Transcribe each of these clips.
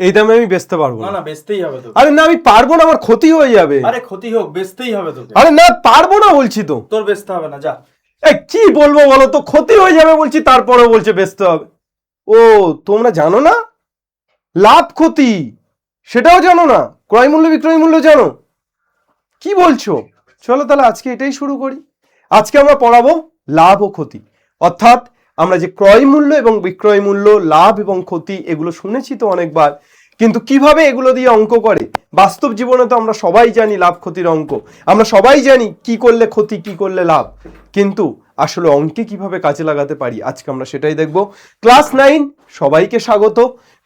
এই দামে আমি বেচতে পারবো না না। না বেচতেই হবে তোকে। আরে না আমি পারবো না, আমার ক্ষতি হয়ে যাবে। আরে ক্ষতি হোক, বেচতেই হবে তোকে। আরে না পারবো না বলছি তো। তোর বেচতে হবে না, যা। এই কি বলবো বলো তো, ক্ষতি হয়ে যাবে বলছি তারপরে বলছে বেচতে হবে। ও তোমরা জানো না লাভ ক্ষতি, সেটাও জানো না, ক্রয় মূল্য বিক্রয় মূল্য জানো, কি বলছো? চলো তাহলে আজকে এটাই শুরু করি। আজকে আমরা পড়াবো লাভ ও ক্ষতি, অর্থাৎ আমরা যে ক্রয় মূল্য এবং বিক্রয় মূল্য, লাভ এবং ক্ষতি এগুলো শুনেছি তো অনেকবার, কিন্তু কিভাবে এগুলো দিয়ে অঙ্ক করে বাস্তব জীবনে তো আমরা সবাই জানি লাভ ক্ষতির অঙ্ক, আমরা সবাই জানি কি করলে ক্ষতি কি করলে লাভ, কিন্তু আসলে অঙ্কে কিভাবে কাজে লাগাতে পারি আজকে আমরা সেটাই দেখব। ক্লাস 9 সবাইকে স্বাগত।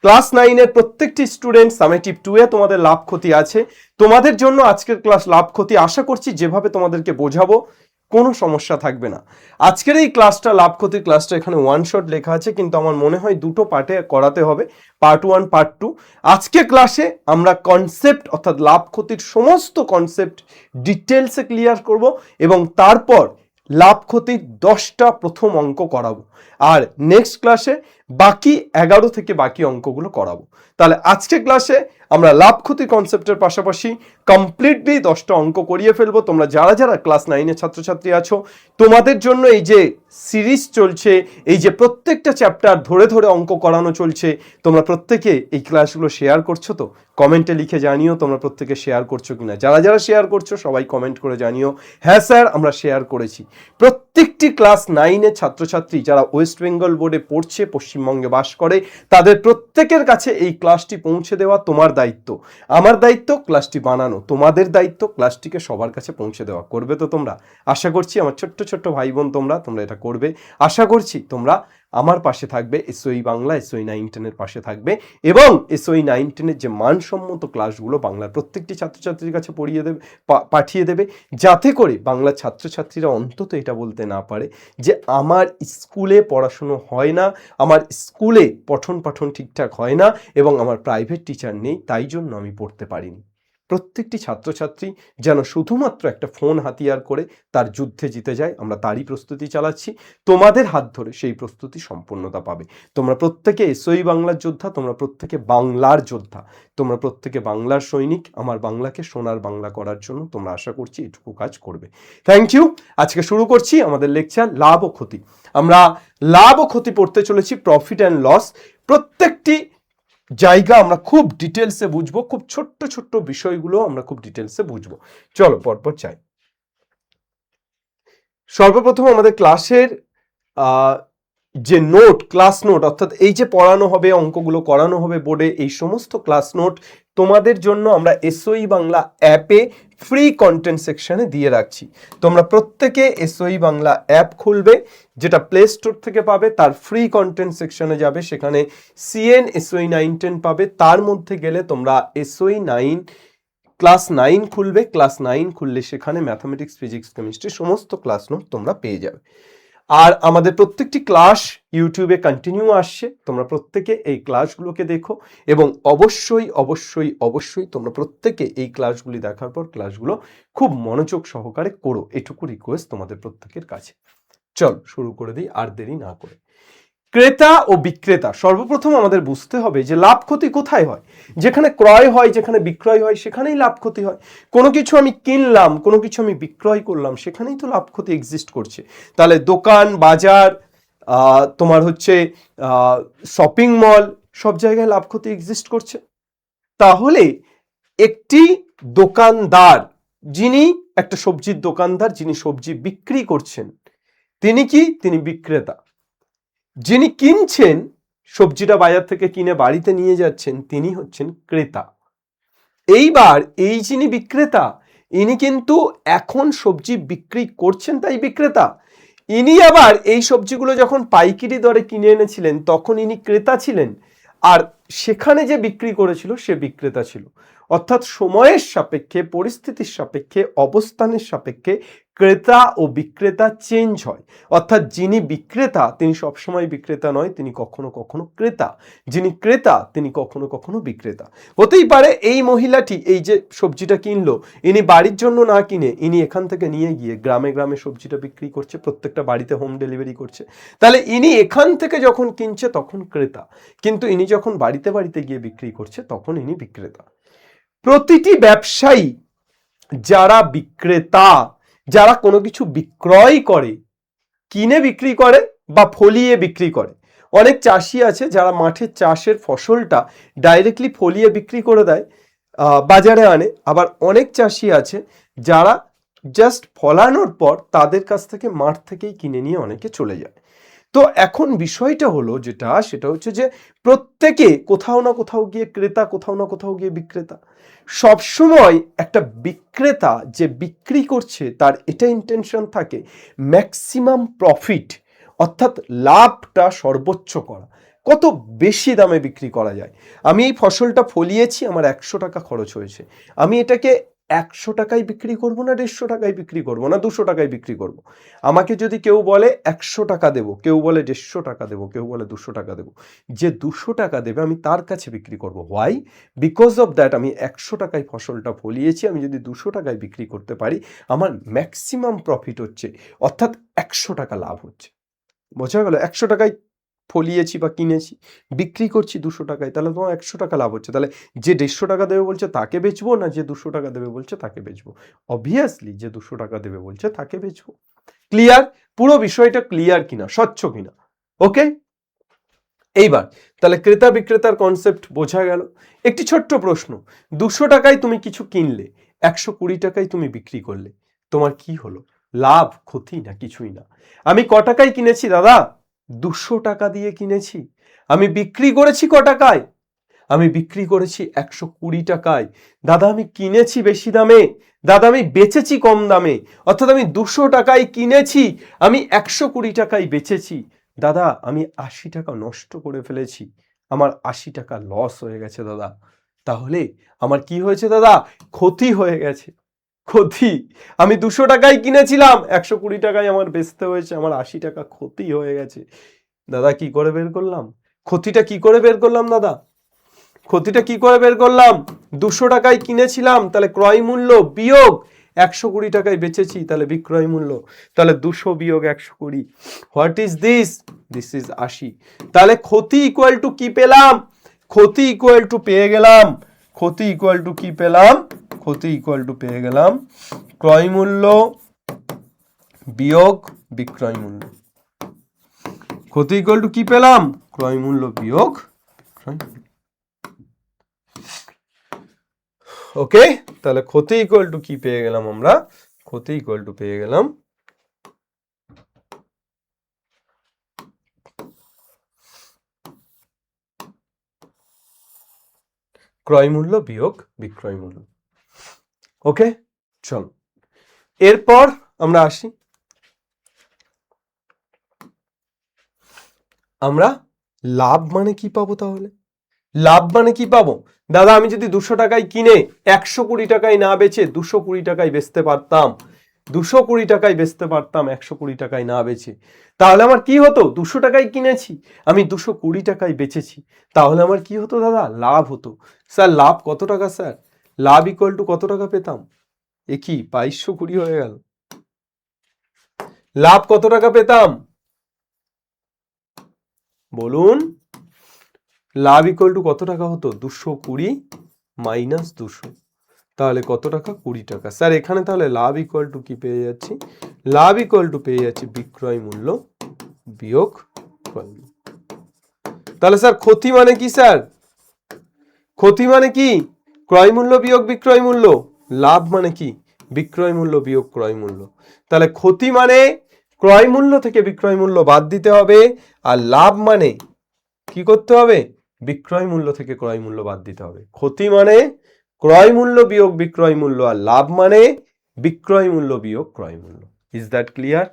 ক্লাস 9 এর প্রত্যেকটি স্টুডেন্ট সামেটিভ 2 এ তোমাদের লাভ ক্ষতি আছে। তোমাদের জন্য আজকের ক্লাস লাভ ক্ষতি, আশা করছি যেভাবে তোমাদেরকে বোঝাবো কোনো সমস্যা থাকবে না। আজকের এই ক্লাসটা লাভ ক্ষতির ক্লাসটা এখানে ওয়ান শট লেখা আছে, কিন্তু আমার মনে হয় দুটো পার্টে করাতে হবে, পার্ট 1 পার্ট 2। আজকে ক্লাসে আমরা কনসেপ্ট অর্থাৎ লাভ ক্ষতির সমস্ত কনসেপ্ট ডিটেলসে ক্লিয়ার করব এবং তারপর লাভ ক্ষতির 10টা প্রথম অঙ্ক করাবো, আর নেক্সট ক্লাসে বাকি 11 থেকে বাকি অঙ্কগুলো করাবো। তাহলে আজকে ক্লাসে আমরা লাভ ক্ষতি কনসেপ্টের পাশাপাশি কমপ্লিটলি 10টা অঙ্ক করিয়ে ফেলবো। তোমরা যারা যারা ক্লাস 9-এর ছাত্রছাত্রী আছো, তোমাদের জন্য এই যে সিরিজ চলছে, এই যে প্রত্যেকটা চ্যাপ্টার ধরে ধরে অঙ্ক করানো চলছে, তোমরা প্রত্যেকে এই ক্লাসগুলো শেয়ার করছো তো? কমেন্টে লিখে জানিও তোমরা প্রত্যেকে শেয়ার করছো কিনা। যারা যারা শেয়ার করছো সবাই কমেন্ট করে জানিও হ্যাঁ স্যার আমরা শেয়ার করেছি। প্রত্যেকটি ক্লাস 9-এর ছাত্রছাত্রী যারা ওয়েস্ট বেঙ্গল বোর্ডে পড়ছে, পশ্চিমবঙ্গে বাস করে, তাদের প্রত্যেকের কাছে এই ক্লাসটি পৌঁছে দেওয়া তোমার দায়িত্ব। আমার দায়িত্ব ক্লাসটি বানানো, তোমাদের দায়িত্ব ক্লাসটিকে সবার কাছে পৌঁছে দেওয়া। করবে তো তোমরা? আশা করছি আমার ছোট্ট ছোট্ট ভাই বোন তোমরা এটা করবে। আশা করছি তোমরা আমার পাশে থাকবে, এসওই বাংলা এসওই 9-10 এর পাশে থাকবে এবং এসওই 9-10 এর যে মানসম্মত ক্লাসগুলো বাংলার প্রত্যেকটি ছাত্রছাত্রীর কাছে পড়িয়ে দেবে, পাঠিয়ে দেবে, যাতে করে বাংলার ছাত্রছাত্রীরা অন্তত এটা বলতে না পারে যে আমার স্কুলে পড়াশুনো হয় না, আমার স্কুলে পঠন পাঠন ঠিকঠাক হয় না এবং আমার প্রাইভেট টিচার নেই, তাই জন্য আমি পড়তে পারিনি। প্রত্যেকটি ছাত্রছাত্রী যেন শুধুমাত্র একটা ফোন হাতিয়ার করে তার যুদ্ধে জিতে যায়, আমরা তারই প্রস্তুতি চালাচ্ছি। তোমাদের হাত ধরে সেই প্রস্তুতি সম্পূর্ণতা পাবে। তোমরা প্রত্যেকে এসওই বাংলার যোদ্ধা, তোমরা প্রত্যেকে বাংলার যোদ্ধা, তোমরা প্রত্যেকে বাংলার সৈনিক। আমার বাংলাকে সোনার বাংলা করার জন্য তোমরা আশা করছি এটুকু কাজ করবে। Thank you. আজকে শুরু করছি আমাদের লেকচার লাভ ও ক্ষতি। আমরা লাভ ও ক্ষতি পড়তে চলেছি, প্রফিট অ্যান্ড লস। প্রত্যেকটি জায়গা আমরা খুব ডিটেলসে বুঝবো, খুব ছোট্ট ছোট্ট বিষয়গুলো আমরা খুব ডিটেলসে বুঝবো। চলো পরপর চাই। সর্বপ্রথম আমাদের ক্লাসের যে নোট, ক্লাস নোট, অর্থাৎ এই যে পড়ানো হবে, অঙ্কগুলো করানো হবে বোর্ডে, এই সমস্ত ক্লাস নোট তোমাদের জন্য আমরা এসওই বাংলা অ্যাপে ফ্রি কন্টেন্ট সেকশনে দিয়ে রাখছি। তোমরা প্রত্যেকে এসওই বাংলা অ্যাপ খুলবে, যেটা প্লে স্টোর থেকে পাবে, তার ফ্রি কন্টেন্ট সেকশনে যাবে, সেখানে সিএন এসওই 9-10 পাবে, তার মধ্যে গেলে তোমরা এসওই 9 ক্লাস 9 খুলবে। ক্লাস 9 খুললে সেখানে ম্যাথামেটিক্স, ফিজিক্স, কেমিস্ট্রি সমস্ত ক্লাস নোট তোমরা পেয়ে যাবে। আর আমাদের প্রত্যেকটি ক্লাস ইউটিউবে কন্টিনিউ আসছে, তোমরা প্রত্যেকে এই ক্লাসগুলোকে দেখো এবং অবশ্যই অবশ্যই অবশ্যই তোমরা প্রত্যেকে এই ক্লাসগুলি দেখার পর ক্লাসগুলো খুব মনোযোগ সহকারে করো, এটুকু রিকোয়েস্ট তোমাদের প্রত্যেকের কাছে। চল শুরু করে দিই আর দেরি না করে। ক্রেতা ও বিক্রেতা, সর্বপ্রথম আমাদের বুঝতে হবে যে লাভ ক্ষতি কোথায় হয়। যেখানে ক্রয় হয়, যেখানে বিক্রয় হয়, সেখানেই লাভ ক্ষতি হয়। কোনো কিছু আমি কিনলাম, কোনো কিছু আমি বিক্রয় করলাম, সেখানেই তো লাভ ক্ষতি এক্সিস্ট করছে। তাহলে দোকান, বাজার, তোমার হচ্ছে শপিং মল, সব জায়গায় লাভ ক্ষতি এক্সিস্ট করছে। তাহলে একটি দোকানদার, যিনি একটা সবজির দোকানদার, যিনি সবজি বিক্রি করছেন, তিনি কি? তিনি বিক্রেতা। যিনি কিনছেন, সবজিটা বাজার থেকে কিনে বাড়িতে নিয়ে যাচ্ছেন, তিনি হচ্ছেন ক্রেতা। এইবার এই যিনি বিক্রেতা, ইনি কিন্তু এখন সবজি বিক্রি করছেন, তাই বিক্রেতা। ইনি আবার এই সবজিগুলো যখন পাইকারি দরে কিনে এনেছিলেন তখন ইনি ক্রেতা ছিলেন, আর সেখানে যে বিক্রি করেছিল সে বিক্রেতা ছিল। অর্থাৎ সময়ের সাপেক্ষে, পরিস্থিতির সাপেক্ষে, অবস্থানের সাপেক্ষে ক্রেতা ও বিক্রেতা চেঞ্জ হয়। অর্থাৎ যিনি বিক্রেতা তিনি সবসময় বিক্রেতা নয়, তিনি কখনো কখনো ক্রেতা। যিনি ক্রেতা তিনি কখনো কখনো বিক্রেতা। হতেই পারে এই মহিলাটি এই যে সবজিটা কিনলো, ইনি বাড়ির জন্য না কিনে ইনি এখান থেকে নিয়ে গিয়ে গ্রামে গ্রামে সবজিটা বিক্রি করছে, প্রত্যেকটা বাড়িতে হোম ডেলিভারি করছে। তাহলে ইনি এখান থেকে যখন কিনছে তখন ক্রেতা, কিন্তু ইনি যখন বাড়িতে বাড়িতে গিয়ে বিক্রি করছে তখন ইনি বিক্রেতা। প্রতিটি ব্যবসায়ী যারা বিক্রেতা, যারা কোনো কিছু বিক্রয় করে, কিনে বিক্রি করে বা ফলিয়ে বিক্রি করে। অনেক চাষি আছে যারা মাঠের চাষের ফসলটা ডাইরেক্টলি ফলিয়ে বিক্রি করে দেয়, বাজারে আনে। আবার অনেক চাষি আছে যারা জাস্ট ফলানোর পর তাদের কাছ থেকে মাঠ থেকেই কিনে নিয়ে অনেকে চলে যায়। তো এখন বিষয়টা হলো সেটা হচ্ছে যে প্রত্যেকে কোথাও না কোথাও গিয়ে ক্রেতা, কোথাও না কোথাও গিয়ে বিক্রেতা। সবসময় একটা বিক্রেতা যে বিক্রি করছে তার এটা ইন্টেনশন থাকে ম্যাক্সিমাম প্রফিট, অর্থাৎ লাভটা সর্বোচ্চ করা, কত বেশি দামে বিক্রি করা যায়। আমি এই ফসলটা ফলিয়েছি, আমার 100 টাকা খরচ হয়েছে, আমি এটাকে 100 টাকায় বিক্রি করব না 150 টাকায় বিক্রি করব না 200 টাকায় বিক্রি করব। আমাকে যদি কেউ বলে 100 টাকা দেবো, কেউ বলে 150 টাকা দেবো, কেউ বলে 200 টাকা দেবো, যে 200 টাকা দেবে আমি তার কাছে বিক্রি করব। হোয়াই? বিকজ অফ দ্যাট আমি 100 টাকায় ফসলটা ফলিয়েছি, আমি যদি 200 টাকায় বিক্রি করতে পারি আমার ম্যাক্সিমাম প্রফিট হচ্ছে, অর্থাৎ 100 টাকা লাভ হচ্ছে। বোঝা গেল? 100 টাকায় ফলিয়েছি বা কিনেছি, বিক্রি করছি 200 টাকায়, তাহলে তোমার 100 টাকা লাভ হচ্ছে। তাহলে যে 150 টাকা দেবে বলছে তাকে বেচবো, না যে 200 টাকা দেবে বলছে তাকে বেচবো? অবভিয়াসলি যে 200 টাকা দেবে বলছে তাকে বেচবো। ক্লিয়ার? পুরো বিষয়টা ক্লিয়ার কিনা, স্বচ্ছ কিনা? ওকে, এইবার তাহলে ক্রেতা বিক্রেতার কনসেপ্ট বোঝা গেল। একটি ছোট্ট প্রশ্ন, 200 টাকায় তুমি কিছু কিনলে, 120 টাকায় তুমি বিক্রি করলে, তোমার কি হলো? লাভ, ক্ষতি, না কিছুই না? আমি ক টাকায় কিনেছি দাদা? 200 টাকা দিয়ে কিনেছি। আমি বিক্রি করেছি ক টাকায়? আমি বিক্রি করেছি 120 টাকায়। দাদা আমি কিনেছি বেশি দামে, দাদা আমি বেচেছি কম দামে। অর্থাৎ আমি 200 টাকায় কিনেছি, আমি 120 টাকায় বেচেছি। দাদা আমি 80 টাকা নষ্ট করে ফেলেছি, আমার 80 টাকা লস হয়ে গেছে দাদা। তাহলে আমার কি হয়েছে দাদা? ক্ষতি হয়ে গেছে। ক্ষতি। আমি 200 টাকায় কিনেছিলাম, 120 টাকায় আমার বেচতে হয়েছে, আমার 80 টাকা ক্ষতি হয়ে গেছে। দাদা কি করে বের করলাম? ক্ষতিটা কি করে বের করলাম দাদা? ক্ষতিটা কি করে বের করলাম? 200 টাকায় কিনেছিলাম, তাহলে ক্রয় মূল্য বিয়োগ 120 টাকায় বেচেছি, তাহলে বিক্রয় মূল্য। তাহলে 200 বিয়োগ 120, what is this? This is 80। তাহলে ক্ষতি ইকুয়াল টু কি পেলাম? ক্ষতি ইকুয়াল টু পেয়ে গেলাম, ক্ষতি ইকুয়াল টু কি পেলাম? ক্ষতি ইকুয়াল টু পেয়ে গেলাম ক্রয় মূল্য বিয়োগ বিক্রয় মূল্য। ক্ষতি ইকুয়াল টু কি পেলাম? ক্রয় মূল্য বিয়োগ বিক্রয় মূল্য। ওকে, তাহলে ক্ষতি ইকুয়াল টু কি পেয়ে গেলাম আমরা? ক্ষতি ইকুয়াল টু পেয়ে গেলাম ক্রয় মূল্য বিয়োগ বিক্রয় মূল্য। ওকে, চলো এরপর আমরা আসি, আমরা লাভ মানে কি পাবো? তাহলে লাভ মানে কি পাবো? দাদা আমি যদি 200 টাকায় কিনে 120 টাকায় না বেচে 220 টাকায় বেচতে পারতাম, 220 টাকায় বেচতে পারতাম 120 টাকায় না বেচে, তাহলে আমার কি হতো? 200 টাকায় কিনেছি, আমি 220 টাকায় বেচেছি, তাহলে আমার কি হতো দাদা? লাভ হতো। স্যার লাভ কত টাকা স্যার? লাভ ইকুয়াল টু কত টাকা পেতাম? এ কি 2220 হয়ে গেল? লাভ কত টাকা পেতাম বলুন? লাভ ইকুয়াল টু কত টাকা হতো? 220 মাইনাস 200, তাহলে কত টাকা? 20 টাকা। স্যার এখানে তাহলে লাভ ইকুয়াল টু কি পেয়ে যাচ্ছি? লাভ ইকুয়াল টু পেয়ে যাচ্ছি বিক্রয় মূল্য বিয়োগ ক্রয় মূল্য। তাহলে স্যার ক্ষতি মানে কি? স্যার ক্ষতি মানে কি? ক্রয় মূল্য বিয়োগ বিক্রয় মূল্য। লাভ মানে কি? বিক্রয় মূল্য বিয়োগ ক্রয় মূল্য। তাহলে ক্ষতি মানে ক্রয় মূল্য থেকে বিক্রয় মূল্য বাদ দিতে হবে, আর লাভ মানে কি করতে হবে? বিক্রয় মূল্য থেকে ক্রয় মূল্য বাদ দিতে হবে। ক্ষতি মানে ক্রয় মূল্য বিয়োগ বিক্রয় মূল্য, আর লাভ মানে বিক্রয় মূল্য বিয়োগ ক্রয় মূল্য। Is that clear?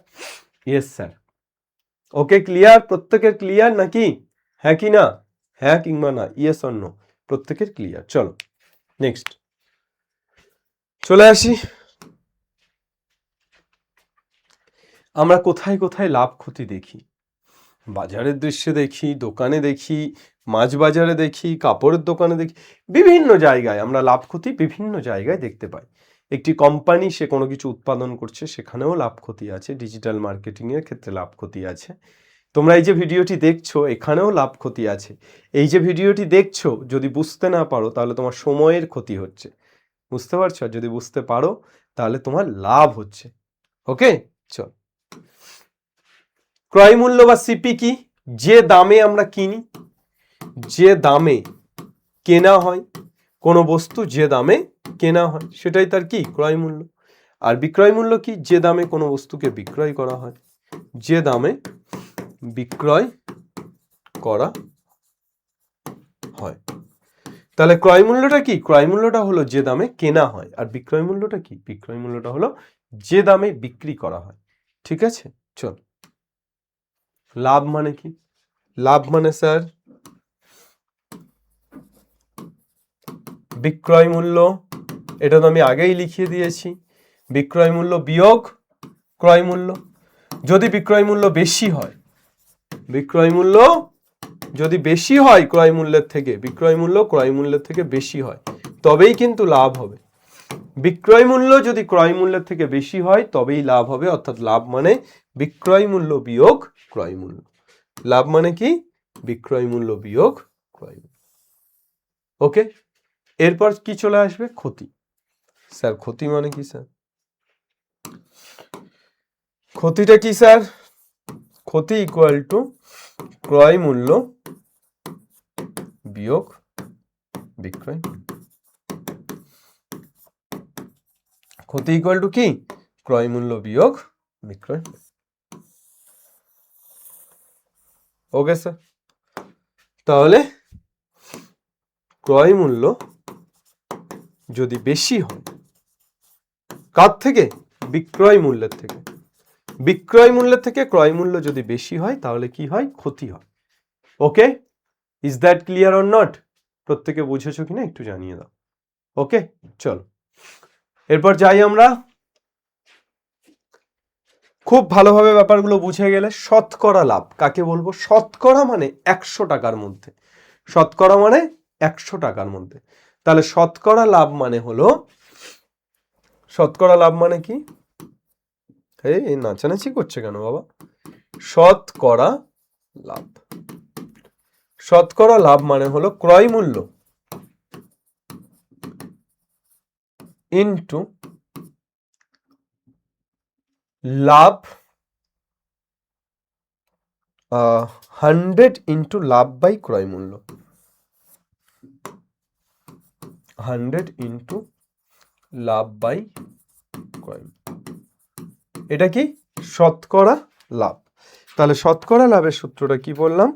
Yes sir. Okay, clear? প্রত্যেকের ক্লিয়ার নাকি? হ্যাঁ কি না? হ্যাঁ কিংবা না, ইয়েস অর নো? প্রত্যেকের ক্লিয়ার। চলো নেক্সট। চলে আসি, আমরা কোথায় কোথায় লাভ ক্ষতি দেখি। বাজারের দৃশ্যে দেখি, দোকানে দেখি, মাছ বাজারে দেখি, কাপড়ের দোকানে দেখি, বিভিন্ন জায়গায় আমরা লাভ ক্ষতি বিভিন্ন জায়গায় দেখতে পাই। একটি কোম্পানি সে কোনো কিছু উৎপাদন করছে, সেখানেও লাভ ক্ষতি আছে। ডিজিটাল মার্কেটিং এর ক্ষেত্রে লাভ ক্ষতি আছে। তোমরা এই যে ভিডিওটি দেখছো, এখানেও লাভ ক্ষতি আছে। এই যে ভিডিওটি দেখছো, যদি বুঝতে না পারো তাহলে তোমার সময়ের ক্ষতি হচ্ছে, বুঝতে পারছো? আর যদি বুঝতে পারো তাহলে তোমার লাভ হচ্ছে। ওকে, চল। ক্রয় মূল্য বা সিপি কি? যে দামে আমরা কিনি, যে দামে কেনা হয় কোনো বস্তু, যে দামে কেনা হয় সেটাই তার কি? ক্রয় মূল্য। আর বিক্রয় মূল্য কি? যে দামে কোনো বস্তুকে বিক্রয় করা হয়, যে দামে বিক্রয় করা হয়। তাহলে ক্রয় মূল্যটা কি? ক্রয় মূল্যটা হলো যে দামে কেনা হয়। আর বিক্রয় মূল্যটা কি? বিক্রয় মূল্যটা হলো যে দামে বিক্রি করা হয়। ঠিক আছে, চল। লাভ মানে কি? লাভ মানে স্যার বিক্রয় মূল্য, এটা তো আমি আগেই লিখিয়ে দিয়েছি। বিক্রয় মূল্য বিয়োগ ক্রয় মূল্য। যদি বিক্রয় মূল্য বেশি হয়, বিক্রয় মূল্য যদি বেশি হয় ক্রয় মূল্যের থেকে, বিক্রয় মূল্য ক্রয় মূল্যের থেকে বেশি হয়, তবেই কিন্তু লাভ হবে। বিক্রয় মূল্য যদি ক্রয় মূল্যের থেকে বেশি হয় তবেই লাভ হবে। অর্থাৎ লাভ মানে বিক্রয় মূল্য বিয়োগ ক্রয় মূল্য। লাভ মানে কি? বিক্রয় মূল্য বিয়োগ ক্রয় মূল্য। ওকে, এরপর কি চলে আসবে? ক্ষতি। স্যার ক্ষতি মানে কি স্যার? ক্ষতিটা কি স্যার? ক্ষতি ইকুয়াল টু ক্রয় মূল্য বিয়োগ বিক্রয়। ক্ষতি ইকুয়াল টু কি? ক্রয় মূল্য বিয়োগ বিক্রয়। ওকে স্যার, তাহলে ক্রয় মূল্য যদি বেশি হয় কার থেকে? বিক্রয় মূল্যের থেকে। বিক্রয় মূল্যের থেকে ক্রয় মূল্য যদি বেশি হয় তাহলে কি হয়? ক্ষতি হয়। Okay, is that clear or not? প্রত্যেকে বুঝেছো কিনা একটু জানিয়ে দাও। ওকে, চলো এরপর যাই আমরা। খুব ভালোভাবে ব্যাপারগুলো বুঝে গেলে, শতকরা লাভ কাকে বলবো? শতকরা মানে 100 টাকার মধ্যে। শতকরা মানে 100 টাকার মধ্যে। তাহলে শতকরা লাভ মানে হলো, শতকরা লাভ মানে কি? এই নাচানাচি করছে কেন বাবা? শতকরা লাভ, শতকরা লাভ মানে হলো ক্রয় মূল্য ইনটু লাভ, 100 ইন্টু লাভ বাই ক্রয় মূল্য। 100 ইন্টু লাভ বাই ক্রয়। এটা কি? শতকরা লাভ। তাহলে শতকরা লাভের সূত্রটা কি বললাম?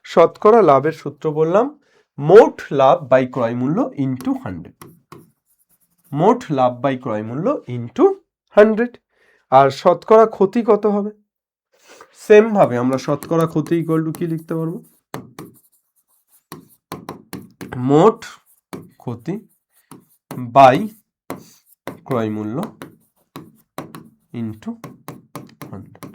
শতকরা লাভের সূত্র বললাম মোট লাভ বাই ক্রয় মূল্য ইন্টু 100। মোট লাভ বাই ক্রয় মূল্য ইন্টু 100। আর শতকরা ক্ষতি কত হবে? সেম ভাবে আমরা শতকরা ক্ষতি ইকুয়াল টু কি লিখতে পারবো? মোট ক্ষতি বাই ক্রয় মূল্য ইন্টু 100।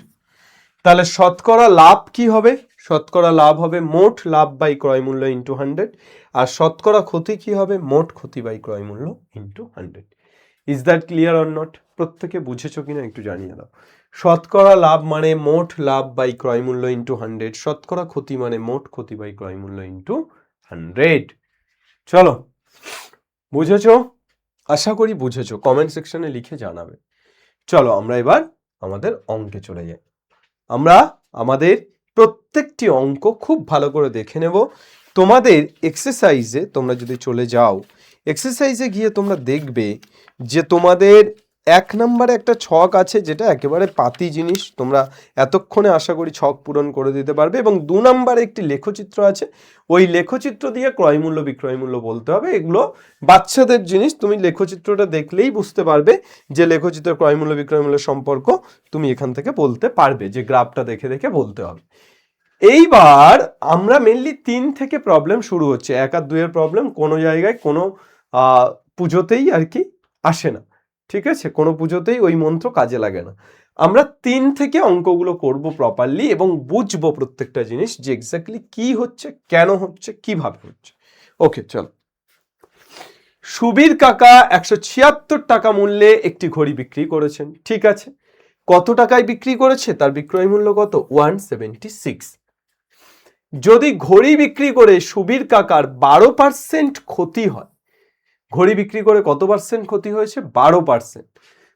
তাহলে শতকরা লাভ কি হবে? শতকরা লাভ হবে মোট লাভ বাই ক্রয় মূল্য ইন্টু 100। আর শতকরা ক্ষতি কি হবে? মোট ক্ষতি বাই ক্রয় মূল্য into 100। Is that clear or not? প্রত্যেকে বুঝেছো কিনা একটু জানিয়ে দাও। শতকরা লাভ মানে মোট লাভ বাই ক্রয় মূল্য ইন্টু 100। শতকরা ক্ষতি মানে মোট ক্ষতি বাই ক্রয় মূল্য ইন্টু 100। চলো, বুঝেছো? আশা করি বুঝেছো। কমেন্ট সেকশনে লিখে জানাবে। চলো আমরা এবার আমাদের অঙ্কে চলে যাই। আমরা আমাদের প্রত্যেকটি অঙ্ক খুব ভালো করে দেখে নেব। তোমাদের এক্সারসাইজে তোমরা যদি চলে যাও, এক্সারসাইজে গিয়ে তোমরা দেখবে যে তোমাদের 1 নম্বরে একটা ছক আছে যেটা একেবারে পাতি জিনিস, তোমরা এতক্ষণে আশা করি ছক পূরণ করে দিতে পারবে। এবং 2 নম্বরে একটি লেখচিত্র আছে, ওই লেখচিত্র দিয়ে ক্রয় মূল্য বিক্রয় মূল্য বলতে হবে। এগুলো বাচ্চাদের জিনিস, তুমি লেখচিত্রটা দেখলেই বুঝতে পারবে যে লেখচিত্র ক্রয় মূল্য বিক্রয় মূল্যের সম্পর্ক তুমি এখান থেকে বলতে পারবে, যে গ্রাফটা দেখে দেখে বলতে হবে। এইবার আমরা মেনলি 3 থেকে প্রবলেম শুরু হচ্ছে। 1 আর 2 এর প্রবলেম কোনো জায়গায় কোনো পুজোতেই আর কি আসে না। ঠিক আছে, কোনো পুজোতেই ওই মন্ত্র কাজে লাগে না। আমরা 3 থেকে অঙ্কগুলো করব প্রপারলি এবং বুঝবো প্রত্যেকটা জিনিস যে এক্স্যাক্টলি কি হচ্ছে, কেন হচ্ছে, কিভাবে হচ্ছে। ওকে চল। সুবীর কাকা 176 টাকা মূল্যে একটি ঘড়ি বিক্রি করেছেন, ঠিক আছে। কত টাকায় বিক্রি করেছে, তার বিক্রয় মূল্য কত? 176। যদি ঘড়ি বিক্রি করে সুবীর কাকার 12% ক্ষতি হয়, ঘড়ি বিক্রি করে কত পার্সেন্ট ক্ষতি হয়েছে? 12%।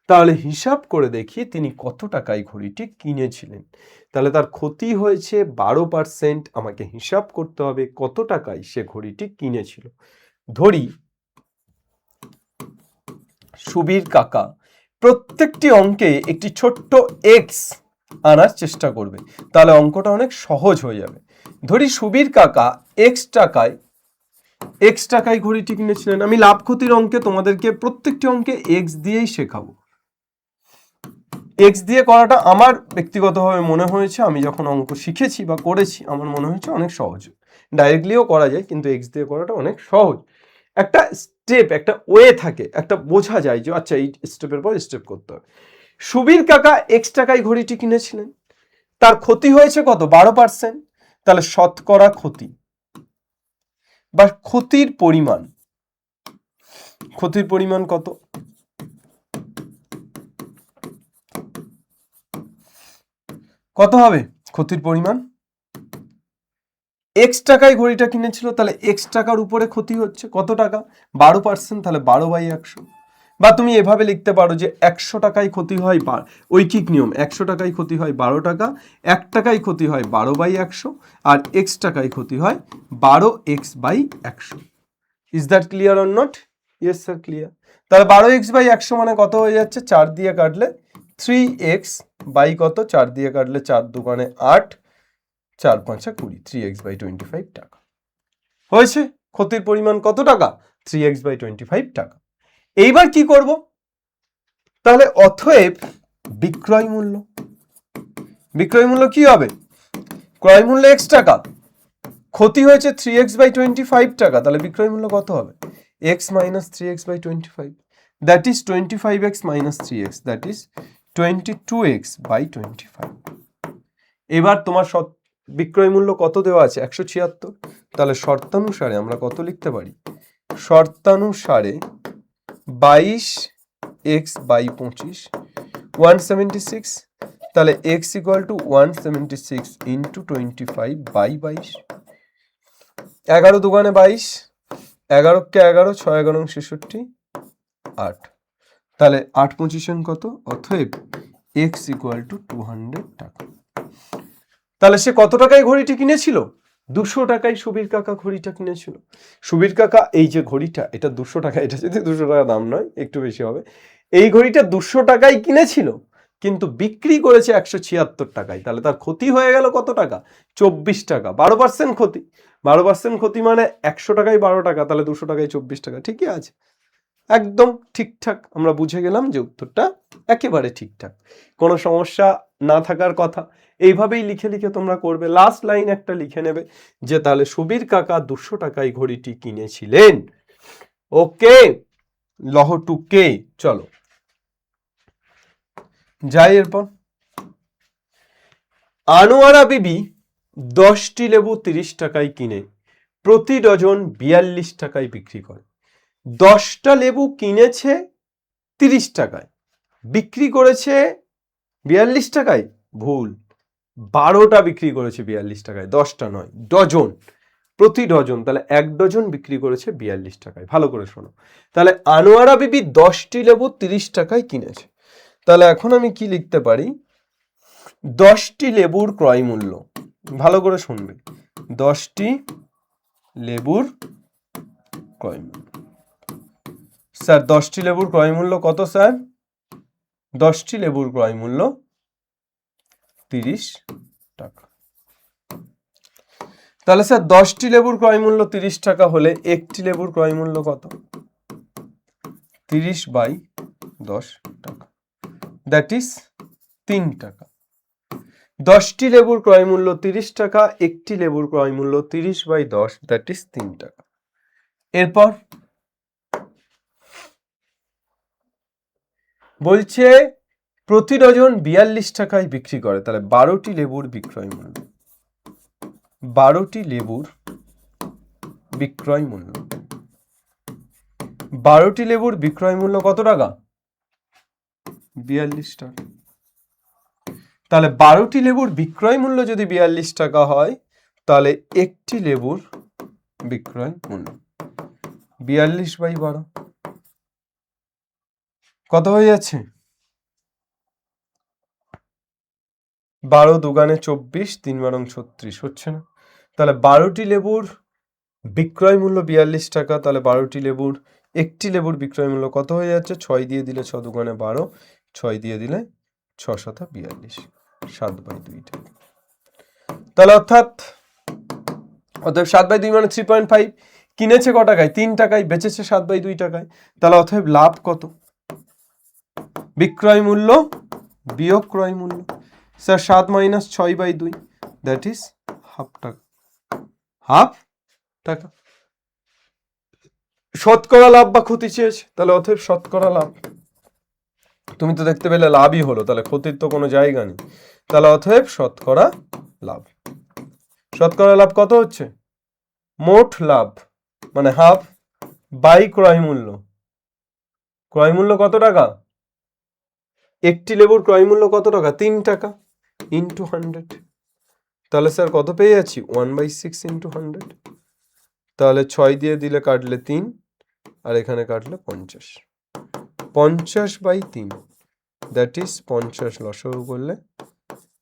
তাহলে হিসাব করে দেখি তিনি কত টাকায় ঘড়িটি কিনেছিলেন। তাহলে তার ক্ষতি হয়েছে 12%, আমাকে হিসাব করতে হবে কত টাকায় সে ঘড়িটি কিনেছিল। ধরি সুবীর কাকা প্রত্যেকটি অঙ্কে একটি ছোট্ট এক্স আনার চেষ্টা করবে, তাহলে অঙ্কটা অনেক সহজ হয়ে যাবে। ধরি সুবীর কাকা এক্স টাকায় ঘড়িটি কিনেছিলেন। আমি লাভ ক্ষতির অঙ্কে তোমাদেরকে প্রত্যেকটি অঙ্কে এক্স দিয়েই শেখাবো। এক্স দিয়ে করাটা আমার ব্যক্তিগতভাবে মনে হয়েছে, আমি যখন অঙ্ক শিখেছি বা করেছি আমার মনে হয়েছে অনেক সহজ। ডাইরেক্টলিও করা যায়, কিন্তু এক্স দিয়ে করাটা অনেক সহজ। একটা স্টেপ, একটা ওয়ে থাকে, একটা বোঝা যায় যে আচ্ছা এই স্টেপের পর স্টেপ করতে হবে। সুবীর কাকা এক্স টাকায় ঘড়িটি কিনেছিলেন, তার ক্ষতি হয়েছে কত? 12%। তাহলে শতকরা ক্ষতি বা ক্ষতির পরিমাণ কত? কত হবে ক্ষতির পরিমাণ? এক্স টাকায় ঘড়িটা কিনেছিল, তাহলে এক্স টাকার উপরে ক্ষতি হচ্ছে কত টাকা? 12%, তাহলে 12/100। বা তুমি এভাবে লিখতে পারো যে 100 টাকায় ক্ষতি হয়, ঐকিক নিয়ম, 100 টাকায় ক্ষতি হয় 12 টাকা, 1 টাকায় ক্ষতি হয় 12/100, আর এক্স টাকায় ক্ষতি হয় 12x/100। Is that clear or not? Yes sir, clear. তাহলে 12x/100 মানে কত হয়ে যাচ্ছে? 4 দিয়ে কাটলে 3x বাই কত? 4 দিয়ে কাটলে 4 দুগুণে 8, 4 5 20, 3x/25 টাকা হয়েছে। ক্ষতির পরিমাণ কত টাকা? 3x/25 টাকা। এইবার কি করব? তাহলে অতএব বিক্রয় মূল্য কি হবে? ক্রয় মূল্য x টাকা, ক্ষতি হয়েছে 3x/25 টাকা, তাহলে বিক্রয় মূল্য কত হবে? x minus 3x/25, that is 25x minus 3x, that is 22x/25। এবার তোমার বিক্রয় মূল্য কত দেওয়া আছে? 176। তাহলে শর্তানুসারে আমরা কত লিখতে পারি? শর্তানুসারে 22x/25, 176। তাহলে x equal to 176 into 25/22। 11 দুগুণে 22, 11 কে 11, 6 11 66, 8। তাহলে 8 পজিশন কত? অতএব x equal to 200 টাকা। তাহলে সে কত টাকায় ঘড়িটি কিনেছিল? 200 টাকায় সুবীর কাকা ঘড়িটা কিনেছিল। সুবীর কাকা এই যে ঘড়িটা, এটা 200 টাকা, এটা যদি 200 টাকা দাম নয়, একটু বেশি হবে। এই ঘড়িটা 200 টাকায় কিনেছিল, কিন্তু বিক্রি করেছে 176 টাকায়। তাহলে তার ক্ষতি হয়ে গেল কত টাকা? 24 টাকা। 12% ক্ষতি। 12% ক্ষতি মানে 100 টাকায় 12 টাকা, তাহলে 200 টাকায় 24 টাকা। ঠিকই আছে, একদম ঠিকঠাক। আমরা বুঝে গেলাম যে উত্তরটা একেবারে ঠিকঠাক, কোনো সমস্যা না থাকার কথা। এইভাবেই লিখে লিখে তোমরা করবে। লাস্ট লাইন একটা লিখে নেবে যে তাহলে সুবীর কাকা 200 টাকায় ঘড়িটি কিনেছিলেন। ওকে, লহ টু কে। চলো যাই এরপর। আনোয়ারা বিবি 10টি লেবু 30 টাকায় কিনে প্রতি ডজন 42 টাকায় বিক্রি করে। 10টা লেবু কিনেছে 30 টাকায়, বিক্রি করেছে 42 টাকায়। ভুল, 12টা বিক্রি করেছে 42 টাকায়, 10টা নয়, ডজন, প্রতি ডজন। তাহলে 1 ডজন বিক্রি করেছে 42 টাকায়। ভালো করে শোনো, তাহলে আনোয়ারা বিবি 10টি লেবু 30 টাকায় কিনেছে। তাহলে এখন আমি কি লিখতে পারি? 10টি লেবুর ক্রয় মূল্য, ভালো করে শুনবে, 10টি লেবুর ক্রয় মূল্য। স্যার 10টি লেবুর ক্রয় মূল্য কত স্যার? 10টি লেবুর ক্রয় মূল্য 30 টাকা। তাহলে স্যার 10টি লেবুর ক্রয় মূল্য 30 টাকা হলে একটি লেবুর ক্রয় মূল্য কত? 30/10 টাকা, দ্যাট ইজ 3 টাকা। 10টি লেবুর ক্রয় মূল্য 30 টাকা, একটি লেবুর ক্রয় মূল্য 30/10, দ্যাট ইজ 3 টাকা। এরপর বলছে প্রতি ডজন 42 টাকায় বিক্রি করে, তাহলে 12টি লেবুর বিক্রয় মূল্য, 12টি লেবুর বিক্রয় মূল্য, 12টি লেবুর বিক্রয় মূল্য কত টাকা? 42 টাকা। তাহলে 12টি লেবুর বিক্রয় মূল্য যদি 42 টাকা হয়, তাহলে একটি লেবুর বিক্রয় মূল্য 42/12 কত হয়ে যাচ্ছে? 12 দুগানে 24, 3 বারং 36 হচ্ছে না? তাহলে 12টি লেবুর বিক্রয় মূল্য 42 টাকা, তাহলে 12টি লেবুর একটি লেবুর বিক্রয় মূল্য কত হয়ে যাচ্ছে? 6 দিয়ে দিলে 6 দুগানে 12, 6 দিয়ে দিলে 6 7 42, 7/2 টাকা। তাহলে অর্থাৎ 7/2 মানে 3.5। কিনেছে ক টাকায়? 3 টাকায়, বেচেছে 7/2 টাকায়। তাহলে অতএব লাভ কত? বিক্রয় মূল্য বিয়োগ ক্রয় মূল্য। স্যার 7 - 6/2, দ্যাট ইজ হাফ টাকা, হাফ টাকা। শতকরা লাভ বা ক্ষতি চেয়েছে, তাহলে অতএব শতকরা লাভ। তুমি তো দেখতে পেলে লাভই হলো, তাহলে ক্ষতির তো কোনো জায়গা নেই। তাহলে অতএব শতকরা লাভ। শতকরা লাভ কত হচ্ছে? মোট লাভ মানে হাফ বাই ক্রয় মূল্য। ক্রয় মূল্য কত টাকা? একটি লেবুর ক্রয় মূল্য কত টাকা? 3 টাকা, ইন্টু 100। তাহলে স্যার কত পেয়ে যাচ্ছি? 1/6 ইন্টু 100। তাহলে 6 দিয়ে দিলে কাটলে 3, আর এখানে কাটলে 50, 50/3, দ্যাট ইজ 50 লসাগু করলে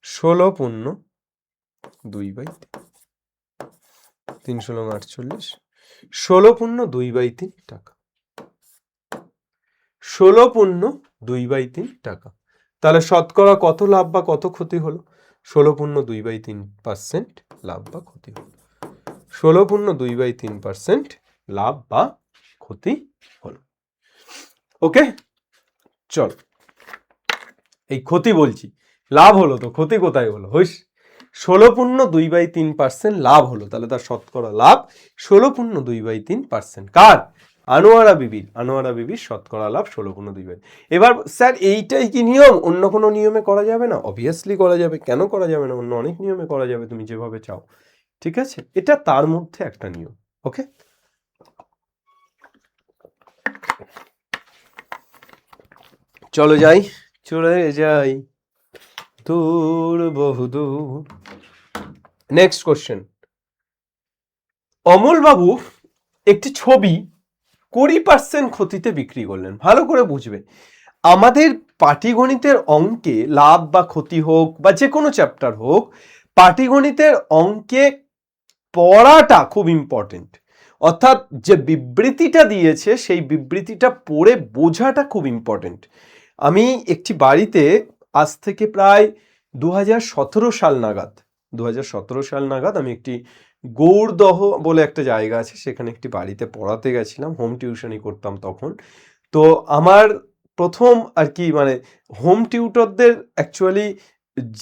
16 পূর্ণ 2/3, 3 16 48, 16 পূর্ণ 2/3 টাকা, 16 পূর্ণ 2/3 টাকা। তাহলে শতকরা কত লাভ বা কত ক্ষতি হলো? 16 পূর্ণ 2/3% লাভ বা ক্ষতি হলো। 16 পূর্ণ 2/3% লাভ বা ক্ষতি হলো। ওকে, চল এই ক্ষতি বলছি, লাভ হলো তো, ক্ষতি কোথায় হলো? হইস 16 পূর্ণ 2/3% লাভ হলো, তাহলে তার শতকরা লাভ 16 পূর্ণ 2/3%। কার? আনোয়ারা বিবির। আনোয়ারা বিবির শতকরা লাভ 16 পূর্ণ 2/3। এবার স্যার এইটাই কি নিয়ম? অন্য কোনো নিয়মে করা যাবে না? অবভিয়াসলি করা যাবে। কেন করা যাবে না? অন্য অনেক নিয়মে করা যাবে, তুমি যেভাবে চাও। ঠিক আছে, এটা তার মধ্যে একটা নিয়ম। ওকে, চলো যাই, চলে যাই দূর বহুদূর। Next question. অমল বাবু একটি ছবি 20% ক্ষতিতে বিক্রি করলেন। ভালো করে বুঝবে, আমাদের পাটিগণিতের অঙ্কে লাভ বা ক্ষতি হোক বা যে কোনো চ্যাপ্টার হোক, পাটিগণিতের অঙ্কে পড়াটা খুব ইম্পর্টেন্ট। অর্থাৎ যে বিবৃতিটা দিয়েছে সেই বিবৃতিটা পড়ে বোঝাটা খুব ইম্পর্টেন্ট। আমি একটি বাড়িতে আজ থেকে প্রায় 2017 সাল নাগাদ, 2017 সাল নাগাদ আমি একটি গৌড়দহ বলে একটা জায়গা আছে, সেখানে একটি বাড়িতে পড়াতে গেছিলাম, হোম টিউশনই করতাম তখন। তো আমার প্রথম আর কি মানে হোম টিউটরদের অ্যাকচুয়ালি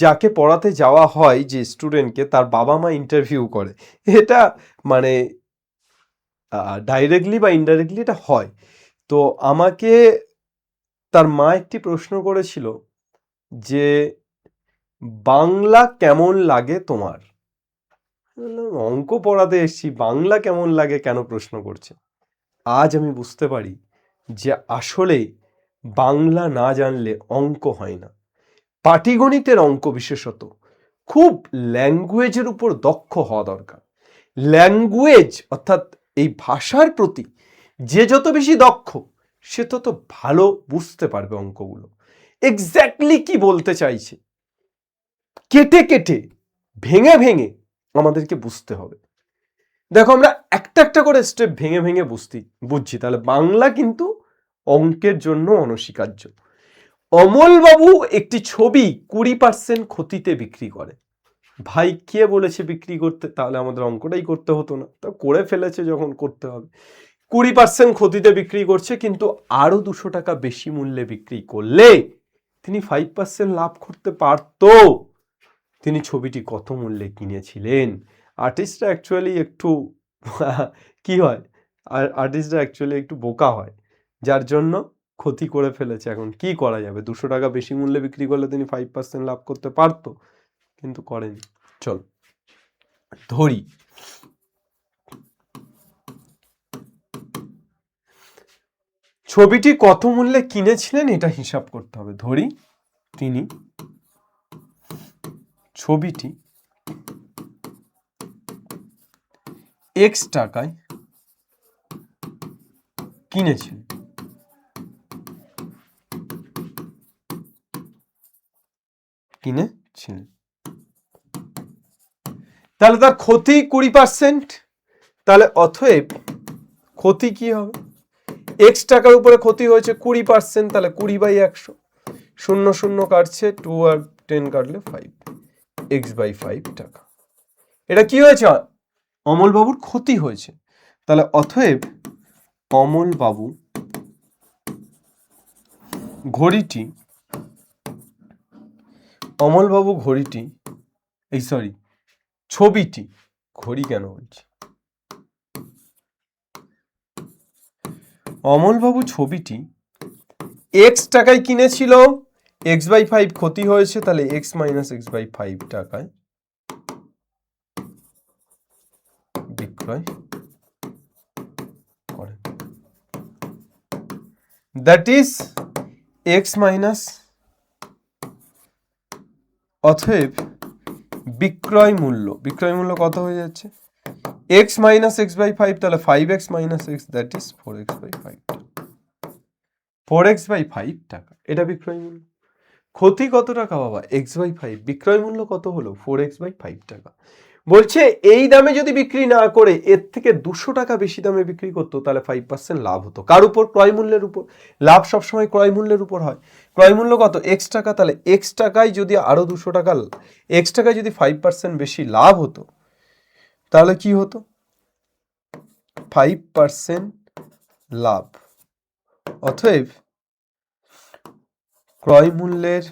যাকে পড়াতে যাওয়া হয়, যে স্টুডেন্টকে, তার বাবা মা ইন্টারভিউ করে। এটা মানে ডাইরেক্টলি বা ইনডাইরেক্টলি এটা হয়। তো আমাকে তার মা একটি প্রশ্ন করেছিল যে বাংলা কেমন লাগে তোমার? অঙ্ক পড়াতে এসছি, বাংলা কেমন লাগে কেন প্রশ্ন করছে? আজ আমি বুঝতে পারি যে আসলে বাংলা না জানলে অঙ্ক হয় না। পাটিগণিতের অঙ্ক বিশেষত খুব ল্যাঙ্গুয়েজের উপর দক্ষ হওয়া দরকার। ল্যাঙ্গুয়েজ অর্থাৎ এই ভাষার প্রতি যে যত বেশি দক্ষ, সে তত ভালো বুঝতে পারবে অঙ্কগুলো। এক্স্যাক্টলি কি বলতে চাইছে, কেটে কেটে ভেঙে ভেঙে আমাদেরকে বুঝতে হবে। দেখো, আমরা একটা একটা করে স্টেপ ভেঙে ভেঙে বুঝছি, তাহলে বাংলা কিন্তু অঙ্কের জন্য অনস্বীকার্য। অমলবাবু একটি ছবি 20% ক্ষতিতে বিক্রি করে। ভাই কে বলেছে বিক্রি করতে? তাহলে আমাদের অঙ্কটাই করতে হতো না, তা করে ফেলেছে যখন করতে হবে। 20% ক্ষতিতে বিক্রি করছে, কিন্তু আরো 200 টাকা বেশি মূল্যে বিক্রি করলে তিনি 5% লাভ করতে পারতো। তিনি ছবিটি কত মূল্যে কিনেছিলেন? আর্টিস্টরা অ্যাকচুয়ালি একটু কি হয়, আর্টিস্টরা অ্যাকচুয়ালি একটু বোকা হয়, যার জন্য ক্ষতি করে ফেলেছে। এখন কি করা যাবে? 200 টাকা বেশি মূল্যে বিক্রি করলে তিনি 5% লাভ করতে পারতো, কিন্তু করেনি। চল ধরি ছবিটি কত মূল্যে কিনেছিলেন এটা হিসাব করতে হবে। ধরি তিনি ছবিটি x টাকায় কিনেছিলেন। তাহলে তার ক্ষতি 20%। তাহলে অতএব ক্ষতি কি হবে? x টাকার উপরে ক্ষতি হয়েছে 20%, তাহলে 20/100, 0 0 কাটছে, 2 আর 10 কাটলে 5, x/5 টাকা। এটা কি হয়েছে? অমলবাবুর ক্ষতি হয়েছে। তাহলে অতএব অমলবাবু ঘড়িটি ছবিটি, ঘড়ি কেন বলছি, অমলবাবু ছবিটি x টাকায় কিনেছিল, x/5 ক্ষতি হয়েছে, তাহলে x - x/5 টাকায় বিক্রয় করেন। দ্যাট ইজ x মাইনাস, অতএব বিক্রয় মূল্য কত হয়ে যাচ্ছে? x - x/5, তাহলে 5x - x, that is 4x/5 টাকা। 4x/5 টাকা, এটা বিক্রয় মূল্য। ক্ষতি কত টাকা বাবা? x/5, বিক্রয় মূল্য কত হলো? 4x/5 টাকা। বলছে এই দামে যদি বিক্রি না করে এর থেকে 200 টাকা বেশি দামে বিক্রি করতো, তাহলে 5% লাভ হতো। কার উপর? ক্রয় মূল্যের উপর। লাভ সবসময় ক্রয় মূল্যের উপর হয়। ক্রয় মূল্য কত? x টাকা, তাহলে x টাকায় যদি আরো 200 টাকা, x টাকায় যদি 5% বেশি লাভ হতো, তাহলে কি হতো? 5% লাভ। অতএব ক্রয় মূল্যের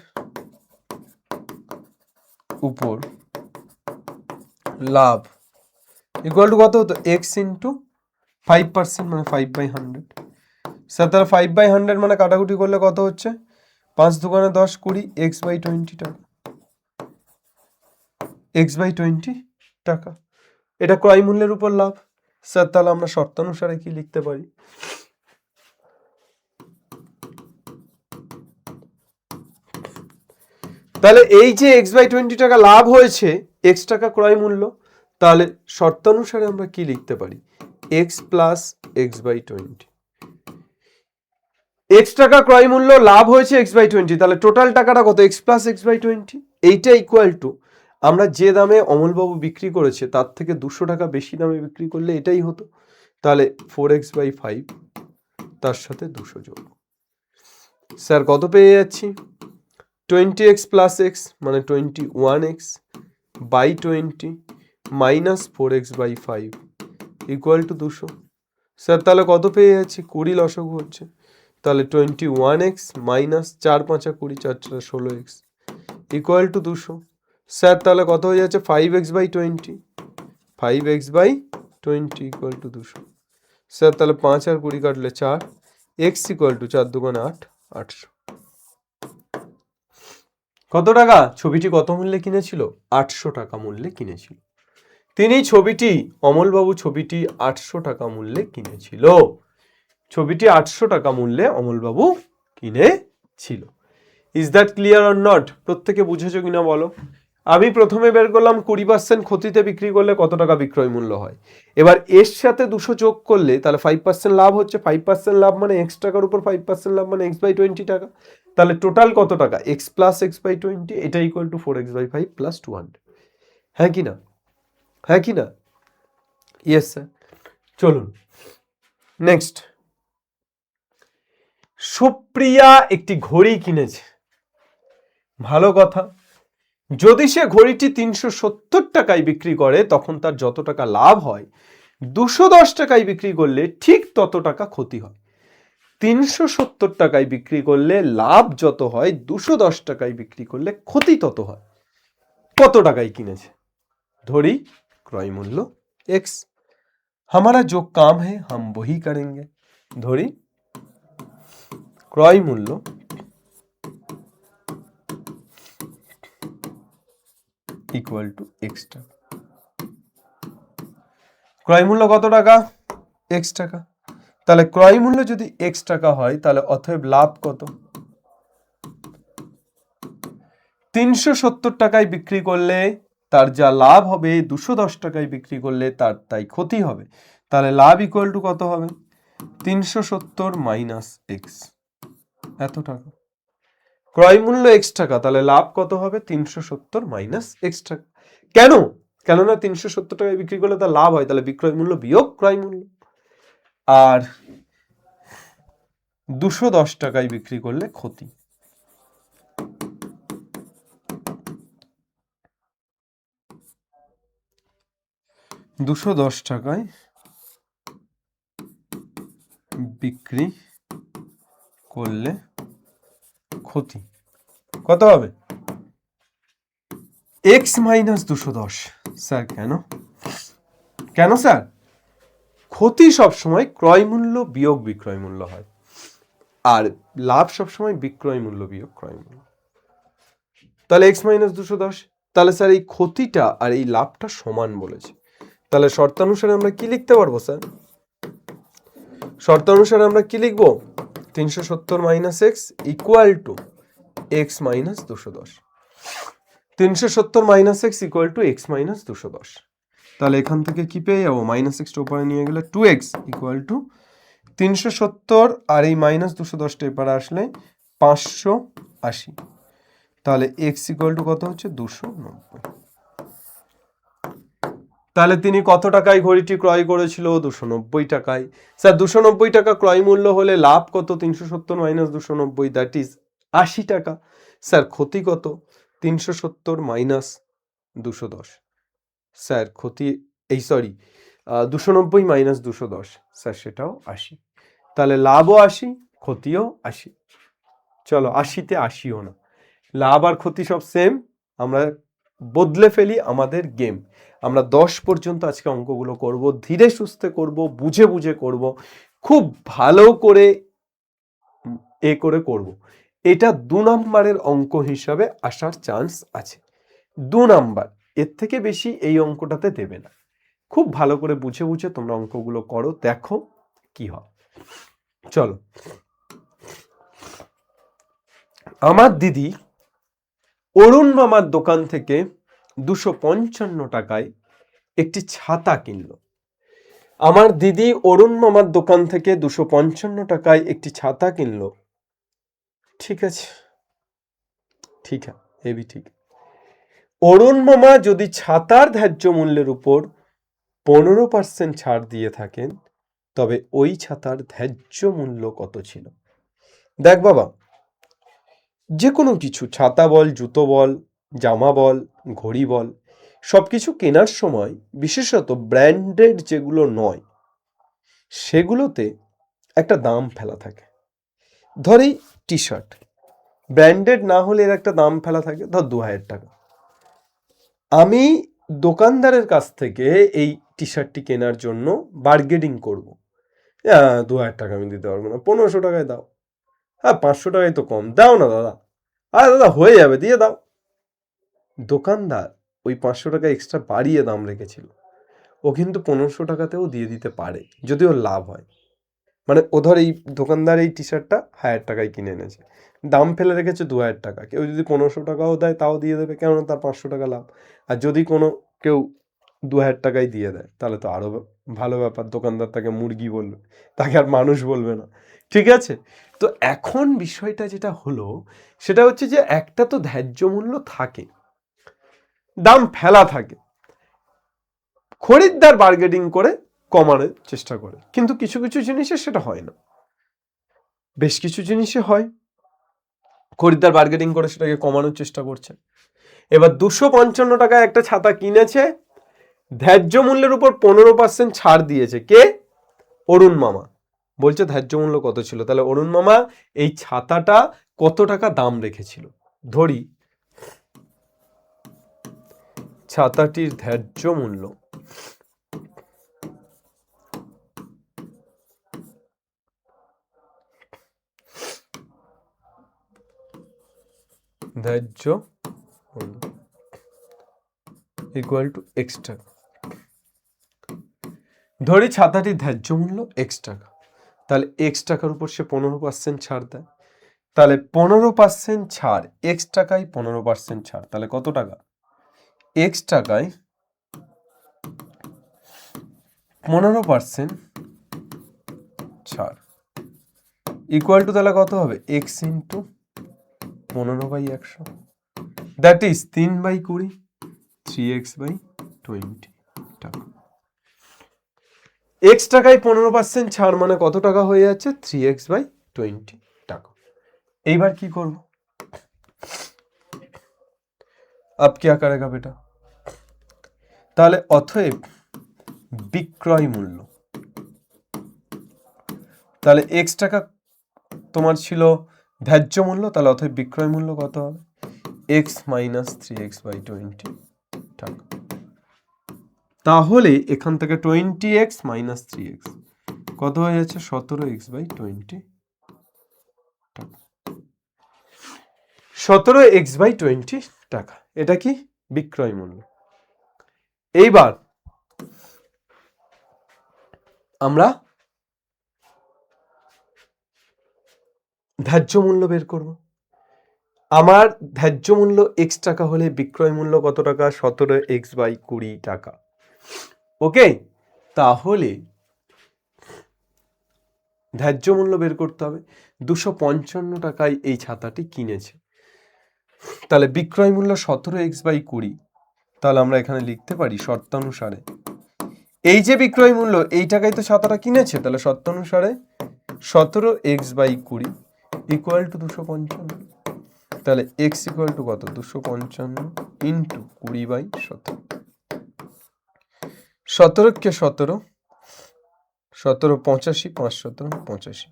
উপর লাভ ইকুয়াল টু কত হতো? x ইন্টু 5%, মানে 5/100। স্যার তাহলে 5/100 মানে কাটাকুটি করলে কত হচ্ছে? 5 দুগুণে 10, 20, x/20 টাকা। x/20 টাকা, এটা ক্রয় মূল্যের উপর লাভ। স্যার তাহলে আমরা শর্তানুসারে কি লিখতে পারি? তাহলে এই যে x/20 টাকা লাভ হয়েছে, x টাকা ক্রয় মূল্য, তাহলে শর্তানুসারে আমরা কি লিখতে পারি? x plus x/20। x টাকা ক্রয় মূল্য, লাভ হয়েছে x/20, তাহলে টোটাল টাকাটা কত? x plus x/20। এইটা ইকুয়াল টু আমরা যে দামে অমলবাবু বিক্রি করেছে তার থেকে 200 টাকা বেশি দামে বিক্রি করলে এটাই হতো। তাহলে 4x/5 তার সাথে 200 যোগ। স্যার কত পেয়ে যাচ্ছি? 20x প্লাস x মানে 21x by 20 minus 4x/5 equal to 200। Sir তাহলে কত পেয়ে যাচ্ছি? 20 লসাগু হচ্ছে, তাহলে 21x minus 4 5 20, 4 4 16x equal to 200। Sir তাহলে কত হয়ে যাচ্ছে? 5x/20, 5x/20 equal to 200। Sir তাহলে 5 আর 20 কাটলে 4, x ইকুয়াল টু 4 দুগুণে 8, 800। কত টাকা? ছবিটি কত মূল্যে কিনেছিল? 800 টাকা মূল্যে কিনেছিল। তিনি ছবিটি, অমলবাবু ছবিটি 800 টাকা মূল্যে কিনেছিল। ছবিটি 800 টাকা মূল্যে অমলবাবু কিনেছিল। Is that clear or not? প্রত্যেকে বুঝেছো কিনা বলো। আমি প্রথমে বের করলাম 20% ক্ষতিতে বিক্রি করলে কত টাকা বিক্রয় মূল্য হয়। এবার এর সাথে 200 যোগ করলে তাহলে 5% লাভ হচ্ছে। 5% লাভ মানে x টাকার উপর 5% লাভ মানে x/20 টাকা। তাহলে টোটাল কত টাকা? x প্লাস x/20, এটা ইকুয়াল টু 4x/5 প্লাস 200। হ্যাঁ কি না? হ্যাঁ কি না? Yes sir. চলুন নেক্সট। সুপ্রিয়া একটি ঘড়ি কিনেছে। ভালো কথা। যদি সে ঘড়িটি 370 টাকায় বিক্রি করে তখন তার যত টাকা লাভ হয়, 210 টাকায় বিক্রি করলে ঠিক তত টাকা ক্ষতি হয়। 370 টাকায় বিক্রি করলে লাভ যত হয়, 210 টাকায় বিক্রি করলে ক্ষতি তত হয়। কত টাকায় কিনেছে? ধরি ক্রয় মূল্য x। हमारा जो काम है हम वही करेंगे। ধরি ক্রয় মূল্য ইকুয়াল টু এক্স টাকা। ক্রয় মূল্য কত টাকা? এক্স টাকা। তাহলে ক্রয় মূল্য যদি এক্স টাকা হয় তাহলে অতএব লাভ কত? 370 টাকায় বিক্রি করলে তার যা লাভ হবে 210 টাকায় বিক্রি করলে তার তাই ক্ষতি হবে। তাহলে লাভ ইকুয়াল টু কত হবে? 370 মাইনাস এক্স, এত টাকা। ক্রয় মূল্য এক্স টাকা, তাহলে লাভ কত হবে? 370 মাইনাস এক্স টাকা। কেন? কেননা 370 টাকায় বিক্রি করলে তার লাভ হয়, তাহলে বিক্রয় মূল্য বিয়োগ ক্রয় মূল্য। আর 210 টাকায় বিক্রি করলে ক্ষতি। $210 টাকায় বিক্রি করলে ক্ষতি কত হবে? X minus 210। স্যার কেন? কেন স্যার? ক্ষতি সবসময় ক্রয় মূল্য বিয়োগ বিক্রয় মূল্য হয়, আর লাভ সবসময় বিক্রয় মূল্য বিয়োগ ক্রয় মূল্য। তাহলে এক্স মাইনাস 210। তাহলে স্যার এই ক্ষতিটা আর এই লাভটা সমান বলেছে, তাহলে শর্তানুসারে আমরা কি লিখতে পারবো স্যার? শর্তানুসারে আমরা কি লিখবো? 370 minus x equal to x minus 210। 370 minus x equal to x minus 210। তাহলে এখান থেকে কি পেয়ে যাবো? মাইনাস এক্সটা উপরে নিয়ে গেলে 2x ইকুয়াল টু 370, আর এই মাইনাস 210টা এপারে আসলে 580। তাহলে x ইকুয়াল টু কত হচ্ছে? 290। তাহলে তিনি কত টাকায় ঘড়িটি ক্রয় করেছিল? 290 টাকায়। স্যার 290 টাকা ক্রয় মূল্য হলে লাভ কত? 370 মাইনাস 290, দ্যাট ইজ 80 টাকা। স্যার ক্ষতি কত? 370 মাইনাস 210। স্যার ক্ষতি এই সরি 290 মাইনাস 210, স্যার সেটাও 80। তাহলে লাভও 80, ক্ষতিও 80। চলো 80তে 80ও না, লাভ আর ক্ষতি সব সেম। আমরা বদলে ফেলি আমাদের গেম। আমরা 10 পর্যন্ত আজকে অঙ্কগুলো করব, ধীরে সুস্থে করব, বুঝে বুঝে করব, খুব ভালো করে করব। এটা 2 নম্বরের অঙ্ক হিসাবে আসার চান্স আছে। 2 নাম্বার, এর থেকে বেশি এই অঙ্কটাতে দেবে না। খুব ভালো করে বুঝে বুঝে তোমরা অঙ্কগুলো করো, দেখো কি হয়। চলো, আমার দিদি অরুণ মামার দোকান থেকে 255 টাকায় একটি ছাতা কিনলো। আমার দিদি অরুণ মামার দোকান থেকে 255 টাকায় একটি ছাতা কিনলো। ঠিক আছে, ঠিক আছে, এবি ঠিক। অরুণ মামা যদি ছাতার ধার্য মূল্যের উপর 15% ছাড় দিয়ে থাকেন, তবে ওই ছাতার ধার্য মূল্য কত ছিল? দেখ বাবা, যে কোনো কিছু, ছাতা বল, জুতো বল, জামা বল, ঘড়ি বল, সবকিছু কেনার সময় বিশেষত ব্র্যান্ডেড যেগুলো নয় সেগুলোতে একটা দাম ফেলা থাকে। ধর এই টি শার্ট ব্র্যান্ডেড না হলে এর একটা দাম ফেলা থাকে, ধর 2000 টাকা। আমি দোকানদারের কাছ থেকে এই টি শার্টটি কেনার জন্য বার্গেনিং করব। 2000 টাকা আমি দিতে পারবো না, 1500 টাকায় দাও। হ্যাঁ 500 টাকায় তো কম, দাও না দাদা। আরে দাদা হয়ে যাবে, দিয়ে দাও। দোকানদার ওই 500 টাকা এক্সট্রা বাড়িয়ে দাম রেখেছিল, ও কিন্তু 1500 টাকাতেও দিয়ে দিতে পারে যদি ওর লাভ হয়। মানে ও ধর এই দোকানদার এই টি শার্টটা 1000 টাকায় কিনে এনেছে, দাম ফেলে রেখেছে 2000 টাকা, কেউ যদি 1500 টাকাও দেয় তাও দিয়ে দেবে, কেননা তার 500 টাকা লাভ। আর যদি কোনো কেউ 2000 টাকায় দিয়ে দেয় তাহলে তো আরো ভালো ব্যাপার, দোকানদার তাকে মুরগি বলবে, তাকে আর মানুষ বলবে না। ঠিক আছে, তো এখন বিষয়টা যেটা হলো সেটা হচ্ছে যে একটা তো ধার্য মূল্য থাকে, দাম ফেলা থাকে, খরিদ্দার বার্গেনিং করে কমানোর চেষ্টা করে, কিন্তু কিছু কিছু জিনিসে সেটা হয় না, বেশ কিছু জিনিসে হয়। খরিদ্দার বার্গেনিং করে সেটাকে কমানোর চেষ্টা করছে। এবার 255 টাকায় একটা ছাতা কিনেছে, ধার্য মূল্যের উপর 15% ছাড় দিয়েছে কে? অরুণ মামা। বলছে ধার্য মূল্য কত ছিল, তাহলে অরুণ মামা এই ছাতাটা কত টাকা দাম রেখেছিল? ধরি ছাতাটির ধার্য মূল্য ধার্য মূল্য ইকুয়াল টু এক্স টাকা। ধরি ছাতাটির ধার্য মূল্য এক্স টাকা, তাহলে এক্স টাকার উপর সে 15% ছাড় দেয়, তাহলে 15% ছাড়, এক্স টাকায় 15% ছাড়, তাহলে কত টাকা? এক্স টাকায় 15% ছাড় ইকুয়াল টু তাহলে কত হবে? X into 15/100, that is 3/20, 3x/20 টাকা। এক্স টাকায় 15% ছাড় মানে কত টাকা হয়ে যাচ্ছে? 3x/20 টাকা। এইবার কি করব? अब क्या करेगा बेटा? তাহলে অতএব বিক্রয় মূল্য, তাহলে এক্স টাকা তোমার ছিল ধার্য মূল্য, তাহলে অতএব বিক্রয় মূল্য কত হবে? এক্স মাইনাস 3x/20 টাকা। তাহলে এখান থেকে 20x মাইনাস 3x কত হয়ে যাচ্ছে? 17x/20 টাকা। 17x/20 টাকা, এটা কি? বিক্রয় মূল্য। এইবার আমরা ধার্য মূল্য বের করব। আমার ধার্য মূল্য এক্স টাকা হলে বিক্রয় মূল্য কত টাকা? 17x/20 টাকা। ওকে, তাহলে ধার্য মূল্য বের করতে হবে। 255 টাকায় এই ছাতাটি কিনেছে, তাহলে বিক্রয় মূল্য 17x/20, তাহলে আমরা এখানে লিখতে পারি শর্তানুসারে এই যে বিক্রয় মূল্য এই টাকায় তো ছাতাটা কিনেছে, তাহলে শর্তানুসারে 17x/20 ইকুয়াল টু 255, তাহলে x ইকুয়াল টু কত? 255 ইন্টু 20/17, 17কে 17, 17 85, 5 17 85,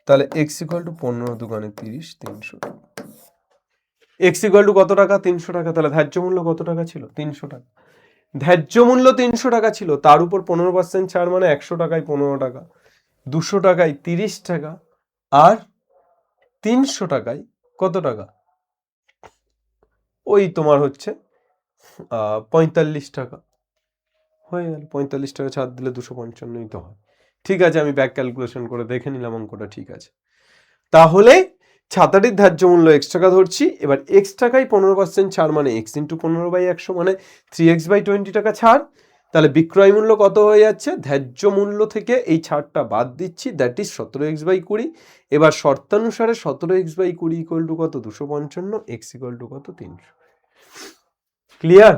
তাহলে x ইকুয়াল টু 15 দুগুণে 30, 300 টাকা। x ইকুয়াল টু কত টাকা? 300 টাকা। তাহলে ধার্য মূল্য কত টাকা ছিল? 300 টাকা। ধার্য মূল্য 300 টাকা ছিল, তার উপর 15% ছাড় মানে 100 টাকায় 15 টাকা, 200 টাকায় 30 টাকা, আর 300 টাকায় কত টাকা? ওই তোমার হচ্ছে 45 টাকা হয়ে গেল। 45 টাকা ছাড় দিলে 255ই তো হয়। ঠিক আছে, আমি ব্যাক ক্যালকুলেশন করে দেখে নিলাম, অঙ্কটা ঠিক আছে। তাহলে ছাতাটির ধার্য মূল্য এক্স টাকা ধরছি, এবার এক্স টাকায় 15% ছাড় মানে এক্স ইন্টু 15/100 মানে 3x/20 টাকা ছাড়, তাহলে বিক্রয় মূল্য কত হয়ে যাচ্ছে? ধার্য মূল্য থেকে এই ছাড়টা বাদ দিচ্ছি, দ্যাট ইজ 17x/20। এবার শর্তানুসারে 17x/20 ইকুয়াল টু কত? 255, এক্স ইকুয়াল টু কত? 300। ক্লিয়ার?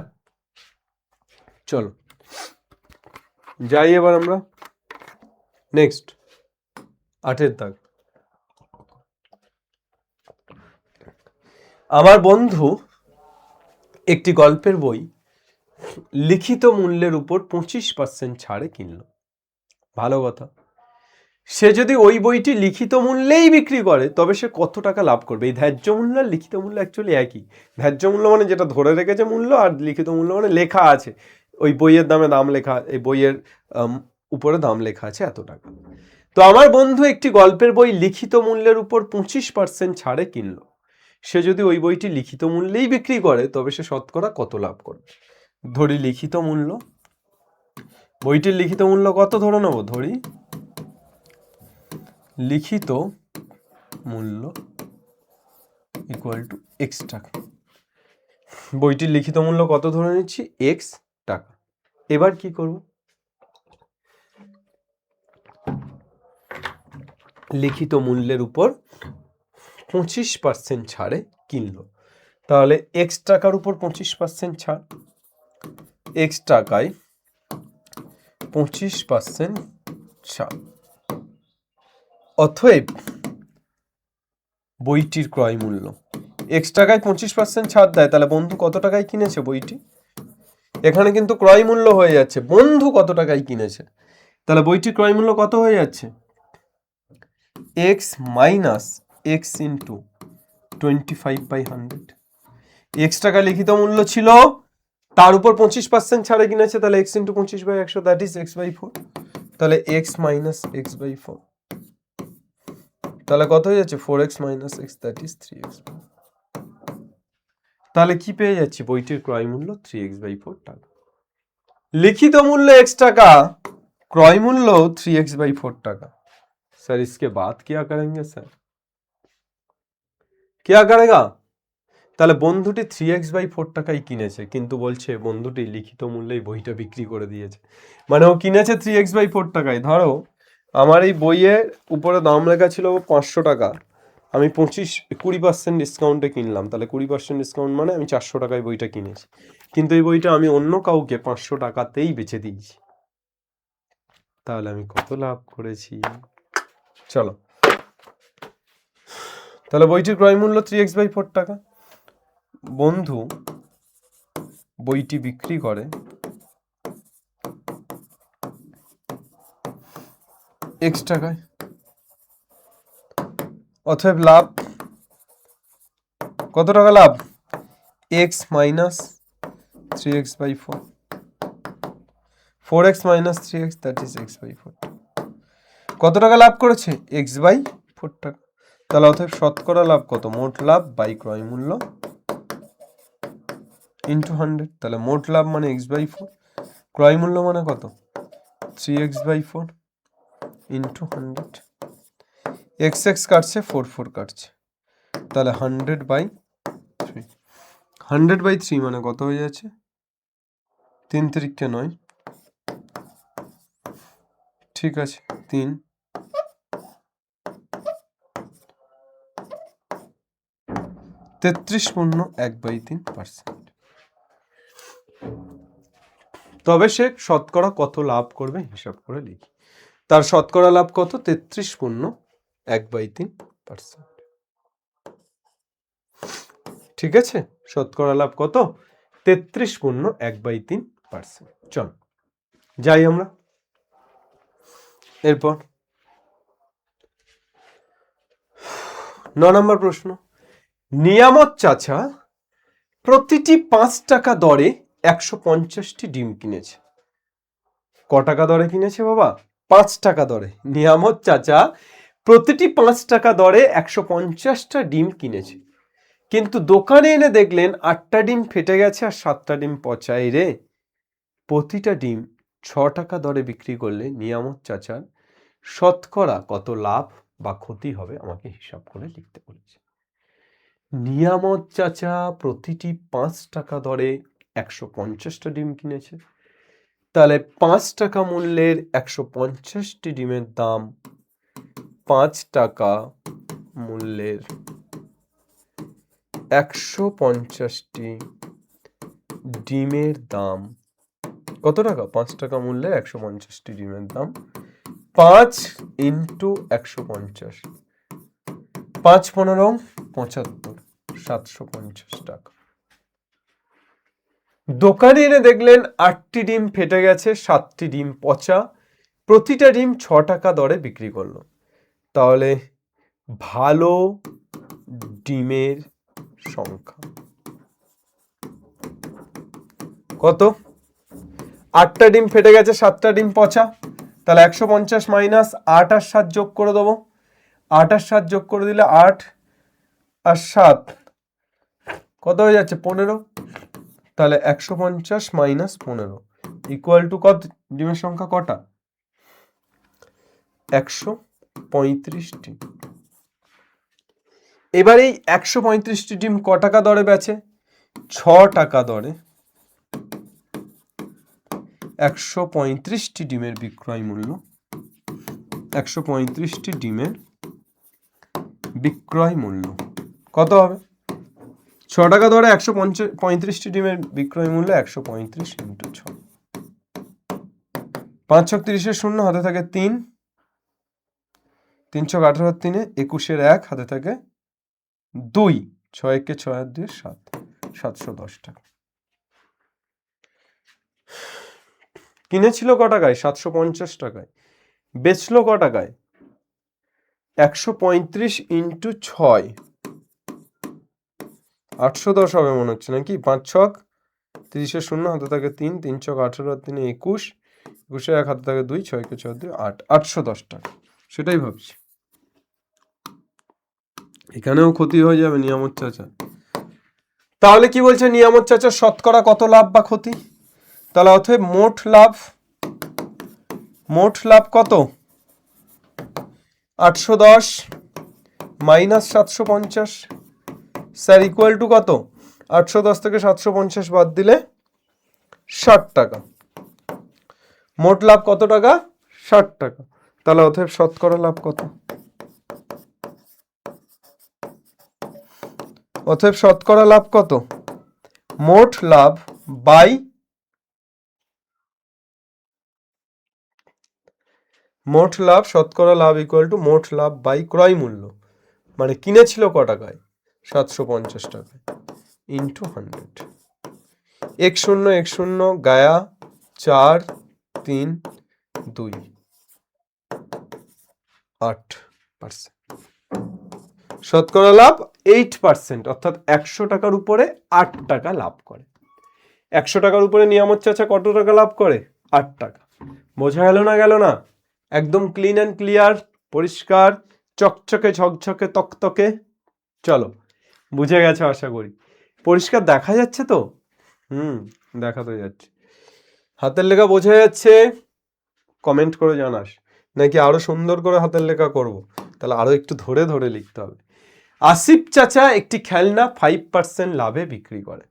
চলো যাই এবার আমরা নেক্সট 8-এর দাগ। আমার বন্ধু একটি গল্পের বই লিখিত মূল্যের উপর 25% ছাড়ে কিনল। ভালো কথা। সে যদি ওই বইটি লিখিত মূল্যেই বিক্রি করে তবে সে কত টাকা লাভ করবে? এই ধার্য মূল্য আর লিখিত মূল্য অ্যাকচুয়ালি একই। ধার্য মূল্য মানে যেটা ধরে রেখেছে মূল্য, আর লিখিত মূল্য মানে লেখা আছে ওই বইয়ের দামে দাম লেখা, এই বইয়ের উপরে দাম লেখা আছে এত টাকা। তো আমার বন্ধু একটি গল্পের বই লিখিত মূল্যের উপর 25% ছাড়ে কিনল। সে যদি ওই বইটি লিখিত মূল্যেই বিক্রি করে তবে সে শতকরা কত লাভ করবে? ধরি লিখিত মূল্য, বইটির লিখিত মূল্য কত ধরে নেব? ধরি লিখিত মূল্য ইকুয়াল টু এক্স টাকা। বইটির লিখিত মূল্য কত ধরে নিচ্ছি? এক্স টাকা। এবার কি করব? লিখিত মূল্যের উপর 25% ছাড়ে কিনলো, তাহলে এক্স টাকার উপর 25% ছাড়, এক্স টাকায় 25% ছাড়, অতএব বইটির ক্রয় মূল্য এক্স টাকায় 25% ছাড় দেয়, তাহলে বন্ধু কত টাকায় কিনেছে বইটি? এখানে কিন্তু ক্রয় মূল্য হয়ে যাচ্ছে বন্ধু কত টাকায় কিনেছে, তাহলে বইটির ক্রয় মূল্য কত হয়ে যাচ্ছে? X minus x into 25/100। X টাকা লিখিত মূল্য ছিল, তার উপর 25% ছাড়ে কিনেছে, তাহলে x into 25/100 that is x/4, তাহলে এক্স মাইনাস x/4, তাহলে কত হয়ে যাচ্ছে? 4x minus x that is 3x। তাহলে কি পেয়ে যাচ্ছি? বইটির ক্রয় মূল্য 3x/4 টাকা। लिखित मूल्य x টাকা, क्रय मूल्य 3x/4 টাকা। सर इसके बाद क्या करेंगे सर? क्या करेगा? তাহলে বন্ধুটি 3x/4 টাকায় কিনেছে, কিন্তু বলছে বন্ধুটি লিখিত মূল্যেই বইটা বিক্রি করে দিয়েছে। মানে ও কিনেছে 3x/4 টাকায়। ধরো আমার এই বইয়ের উপরে দাম লেখা ছিল 500 টাকা, আমি 20% ডিসকাউন্টে কিনলাম, তাহলে 20% ডিসকাউন্ট মানে আমি 400 টাকায় বইটা কিনেছি, কিন্তু এই বইটা আমি অন্য কাউকে 500 টাকাতেই বেচে দিয়েছি। তাহলে আমি কত লাভ করেছি? চলো, তাহলে বইটির ক্রয় মূল্য 3x/4 টাকা। বন্ধু বইটি বিক্রি করে x টাকায়, অতএব লাভ কত টাকা? লাভ x minus 3x/4, 4x minus 3x, that is x/4। কত টাকা লাভ করেছে? x/4 টাকা। তাহলে অতএব শতকরা লাভ কত? মোট লাভ বাই ক্রয় মূল্য ইন্টু 100। তাহলে মোট লাভ মানে x/4, ক্রয় মূল্য মানে কত? 3x/4 into 100। x কাটছে, 4 কাটছে, তাহলে 100/3। 100/3 মানে কত হয়ে যাচ্ছে? 3 3 9। ঠিক আছে, 3 33.1/3%। তবে সে শতকরা কত লাভ করবে হিসাব করে লিখি। তার শতকরা লাভ কত? 33.1/3%। ঠিক আছে, শতকরা লাভ কত? 33.1/3%। চল যাই আমরা এরপর 9 নম্বর প্রশ্ন। নিয়ামত চাচা প্রতিটি 5 টাকা দরে 150টি ডিম কিনেছে। ক টাকা দরে কিনেছে বাবা? 5 টাকা দরে। নিয়ামত চাচা প্রতিটি 5 টাকা দরে 150টা ডিম কিনেছে, কিন্তু দোকানে এনে দেখলেন 8টা ডিম ফেটে গেছে আর 7টা ডিম পচা। রে, প্রতিটা ডিম 6 টাকা দরে বিক্রি করলে নিয়ামত চাচার শতকরা কত লাভ বা ক্ষতি হবে আমাকে হিসাব করে লিখতে বলেছে। নিয়ামত চাচা প্রতিটি 5 টাকা দরে 150টা ডিম কিনেছে, তাহলে 5 টাকা মূল্যের 150টি ডিমের দাম 5 টাকা মূল্যের 150টি ডিমের দাম কত টাকা? 5 টাকা মূল্যের 150টি ডিমের দাম 5 ইন্টু 150, 5 15 75, 750 টাকা। দোকানে এনে দেখলেন 8টি ডিম ফেটে গেছে, 7টি ডিম পচা, প্রতিটা ডিম 6 টাকা দরে বিক্রি করলো। তাহলে ভালো ডিমের সংখ্যা কত? 8টা ডিম ফেটে গেছে, 7টা ডিম পচা, তাহলে 150 মাইনাস 8 আর 7 যোগ করে দেবো। 8 আর 7 যোগ করে দিলে 8 আর 7 কত হয়ে যাচ্ছে? 15। তাহলে 150 মাইনাস 15 ইকুয়াল টু কত? ডিমের সংখ্যা কটা? 135টি। এবার এই 135টি ডিম ক টাকা দরে বেচে? 6 টাকা দরে। 135টি ডিমের বিক্রয় মূল্য, 135টি ডিমের বিক্রয় মূল্য কত হবে? 6 টাকা দরে 135টি ডিমের বিক্রয় মূল্য 135 ইন্টু 6। 5 ছক 30 শূন্য, হাতে থাকে 3, 3 ছক 18 3, 21 1 হাতে থাকে 2, 6 1 6 আর 2 7, 710 টাকা। কিনেছিল ক টাকায়? 750 টাকায়। বেচলো ক টাকায়? 135 ইন্টু 6, 810 হবে মনে হচ্ছে নাকি? 5 ছক 30 শূন্য, হাতে থাকে 3, 3 ছক 18 আর 3 21, 21 1 হাতে থাকে 2, 6 6 2 8, 810 টাকা। সেটাই ভাবছি। এখানেও ক্ষতি হয়ে যাবে নিয়ামত চাচা। তাহলে কি বলছে নিয়ামত চাচার শতকরা কত লাভ বা ক্ষতি? তাহলে অতএব মোট লাভ কত? 810 মাইনাস 750 স্যার ইকুয়াল টু কত? 810 থেকে 750 বাদ দিলে 60 টাকা। মোট লাভ কত টাকা? 60 টাকা। তাহলে অতএব শতকরা লাভ কত? অতএব শতকরা লাভ কত? মোট লাভ বাই মোট লাভ, শতকরা লাভ ইকুয়াল টু মোট লাভ বাই ক্রয় মূল্য, মানে কিনেছিল ক টাকায়? 750 টাকায়, ইন্টু 100। 10 গায়া 4 3 2 8%। শতকরা লাভ 8%, অর্থাৎ 100 টাকার উপরে 8 টাকা লাভ করে। 100 টাকার উপরে নিয়ামত চাচা কত টাকা লাভ করে? 8 টাকা। বোঝা গেল না গেল না? একদম ক্লিন অ্যান্ড ক্লিয়ার, পরিষ্কার, চকচকে ঝকঝকে তকতকে। চলো, বুঝে গেছো আশা করি। পরিষ্কার দেখা যাচ্ছে তো? দেখা তো যাচ্ছে। হাতের লেখা বোঝা যাচ্ছে? কমেন্ট করে জানাস, নাকি আরো সুন্দর করে হাতের লেখা করব? তাহলে আরো একটু ধরে ধরে লিখতে হবে। আসিফ চাচা একটি খেলনা 5% লাভে বিক্রি করে।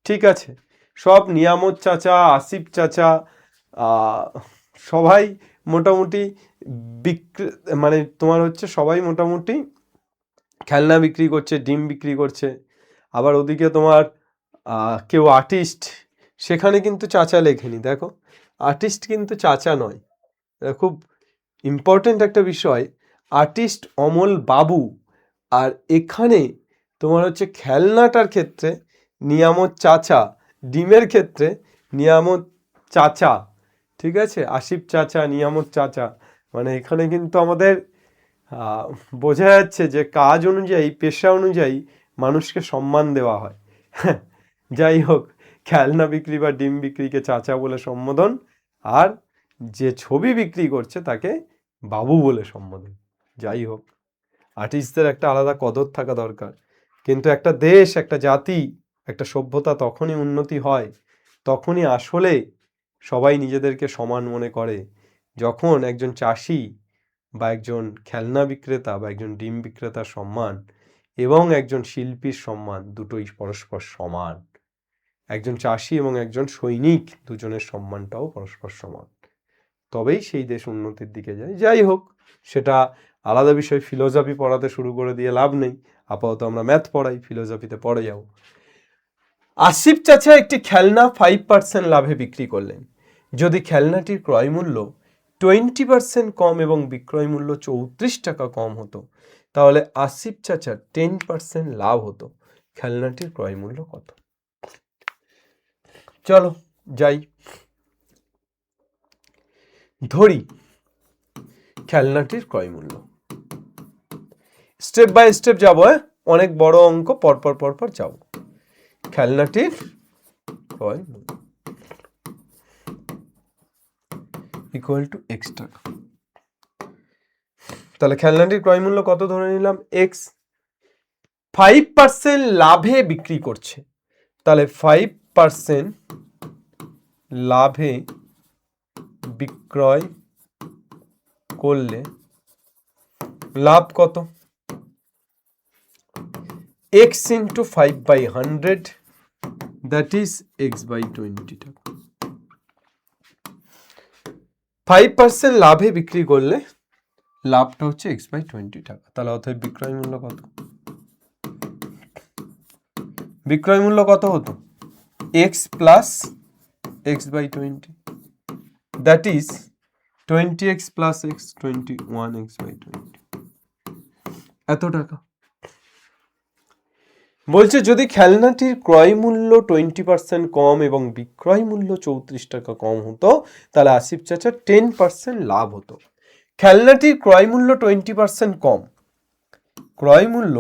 ঠিক আছে, সব নিয়ামত চাচা, আসিফ চাচা, সবাই মোটামুটি মানে তোমার হচ্ছে সবাই মোটামুটি খেলনা বিক্রি করছে, ডিম বিক্রি করছে। আবার ওদিকে তোমার কেউ আর্টিস্ট, সেখানে কিন্তু চাচা লেখেনি। দেখো, আর্টিস্ট কিন্তু চাচা নয়। খুব ইম্পর্টেন্ট একটা বিষয়, আর্টিস্ট অমল বাবু। আর এখানে তোমার হচ্ছে খেলনাটার ক্ষেত্রে নিয়ামত চাচা, ডিমের ক্ষেত্রে নিয়ামত চাচা। ঠিক আছে, আসিফ চাচা, নিয়ামত চাচা, মানে এখানে কিন্তু আমাদের বোঝা যাচ্ছে যে কাজ অনুযায়ী, পেশা অনুযায়ী মানুষকে সম্মান দেওয়া হয়। যাই হোক, খেলনা বিক্রি বা ডিম বিক্রিকে চাচা বলে সম্বোধন, আর যে ছবি বিক্রি করছে তাকে বাবু বলে সম্বোধন। যাই হোক, আর্টিস্টদের একটা আলাদা কদর থাকা দরকার। কিন্তু একটা দেশ, একটা জাতি, একটা সভ্যতা তখনই উন্নতি হয়, তখনই আসলে সবাই নিজেদেরকে সমান মনে করে, যখন একজন চাষি বা একজন খেলনা বিক্রেতা বা একজন ডিম বিক্রেতার সম্মান এবং একজন শিল্পীর সম্মান দুটোই পরস্পর সমান। একজন চাষি এবং একজন সৈনিক, দুজনের সম্মানটাও পরস্পর সমান, তবেই সেই দেশ উন্নতির দিকে যায়। যাই হোক, সেটা আলাদা বিষয়। ফিলোসফি পড়াতে শুরু করে দিয়ে লাভ নেই, আপাতত আমরা ম্যাথ পড়াই, ফিলোসফিতে পড়ে যাও। আসিফ চাচা একটি খেলনা 5% লাভে বিক্রি করলেন। যদি খেলনাটির ক্রয় মূল্য 20% কম এবং বিক্রয় মূল্য 34 টাকা কম হতো, তাহলে আসিফ চাচার 10% লাভ হতো। খেলনাটির ক্রয় মূল্য কত? চলো যাই, ধরি খেলনাটির ক্রয় মূল্য। স্টেপ বাই স্টেপ যাবো, অনেক বড় অঙ্ক, পরপর যাব। খেলনাটির ক্রয় মূল্য ইকুয়াল টু এক্স টাকা। তাহলে খেলনাটির ক্রয় মূল্য কত ধরে নিলাম? এক্স। 5% লাভে বিক্রি করছে, তাহলে 5% লাভে বিক্রয় করলে লাভ কত? x into 5/100, that is x/20 টাকা। 5% লাভে বিক্রি করলে লাভটা হচ্ছে x/20 টাকা। তাহলে অতএব বিক্রয় মূল্য কত? বিক্রয় মূল্য কত হতো? x plus x/20, that is 20x plus x, 21x/20, এত টাকা। বলছে যদি খেলনাটির ক্রয় মূল্য 20% কম এবং বিক্রয় মূল্য 34 টাকা কম হতো, তাহলে আসিফ চাচার 10% লাভ হতো। খেলনাটির ক্রয় মূল্য 20% কম, ক্রয় মূল্য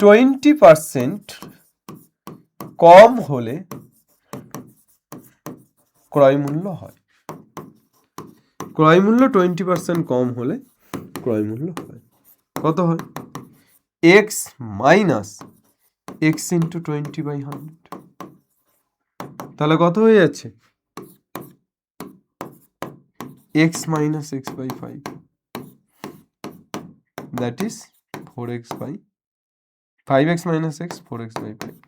20% কম হলে ক্রয় মূল্য হয়। ক্রয় মূল্য 20% কম হলে ক্রয় মূল্য হয় কত? হয় এক্স মাইনাস এক্স ইন্টু 20/100, তাহলে কত হয়ে যাচ্ছে? X minus X by 5, that is 4x by 5x minus X 4x by 5।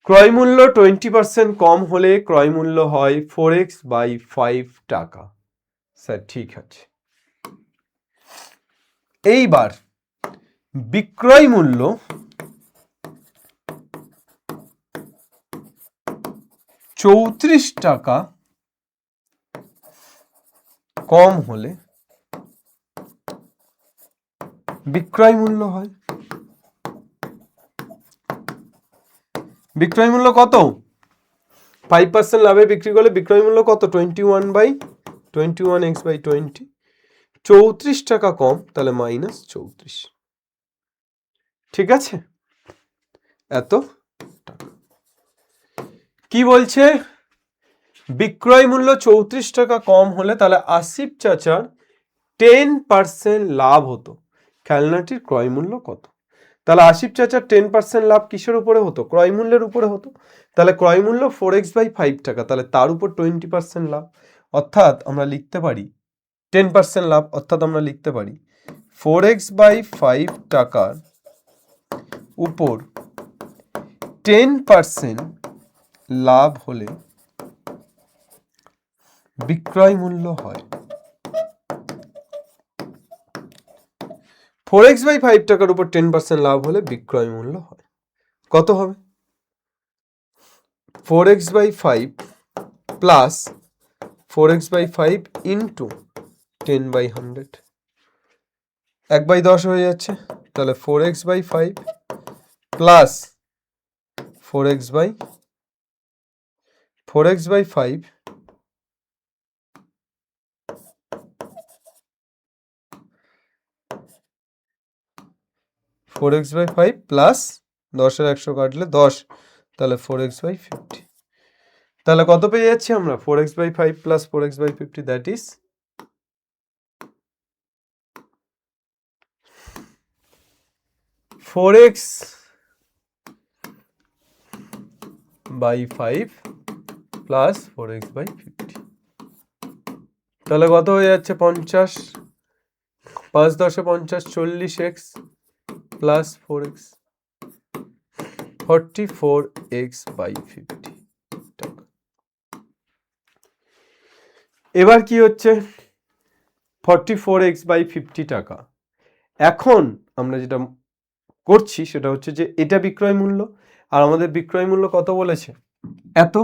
ক্রয় মূল্য 20% কম হলে ক্রয় মূল্য হয় 4x বাই 5 টাকা। স্যার ঠিক আছে। এইবার বিক্রয় মূল্য টাকা কম হলে বিক্রয় মূল্য হয়, বিক্রয় মূল্য কত? 5% লাভে বিক্রি করলে বিক্রয় মূল্য কত? 21x বাই 20, 34 টাকা কম, তাহলে মাইনাস 34। ঠিক আছে, এত টাকা। কি বলছে? বিক্রয় মূল্য 34 টাকা কম হলে তাহলে আসিফ চাচার 10% লাভ হতো, খেলনাটির ক্রয় মূল্য কত? তাহলে আসিফ চাচার 10% লাভ কিসের উপরে হতো? ক্রয় মূল্যের উপরে হতো। তাহলে ক্রয় মূল্য 4x বাই 5 টাকা, তাহলে তার উপর 20% লাভ, অর্থাৎ আমরা লিখতে পারি 10% লাভ, অর্থাৎ আমরা লিখতে পারি 4x বাই 5 টাকার উপর 10% লাভ হলে বিক্রয় মূল্য হয় 4x বাই 5 টাকার উপর 10% লাভ হলে বিক্রয় মূল্য হয় কত হবে? 4x by 5 plus 4x by 5 into 10/100, 1/10 হয়ে যাচ্ছে। তাহলে 4x by 5 plus 4x by 5 4x by 5 plus 10-এর 100 কাটলে 10, তাহলে 4x বাই 50। তাহলে কত পেয়ে যাচ্ছি আমরা? 4x by 5 plus 4x by 50, that is 4x by 5 plus 4x by 50। তাহলে কত হয়ে যাচ্ছে? 50, 5 10 50, 40x plus 4x, 44x by 50 টাকা। এবার কি হচ্ছে? 44x বাই 50 টাকা। এখন আমরা যেটা করছি সেটা হচ্ছে যে এটা বিক্রয় মূল্য, আর আমাদের বিক্রয় মূল্য কত বলেছে? এত।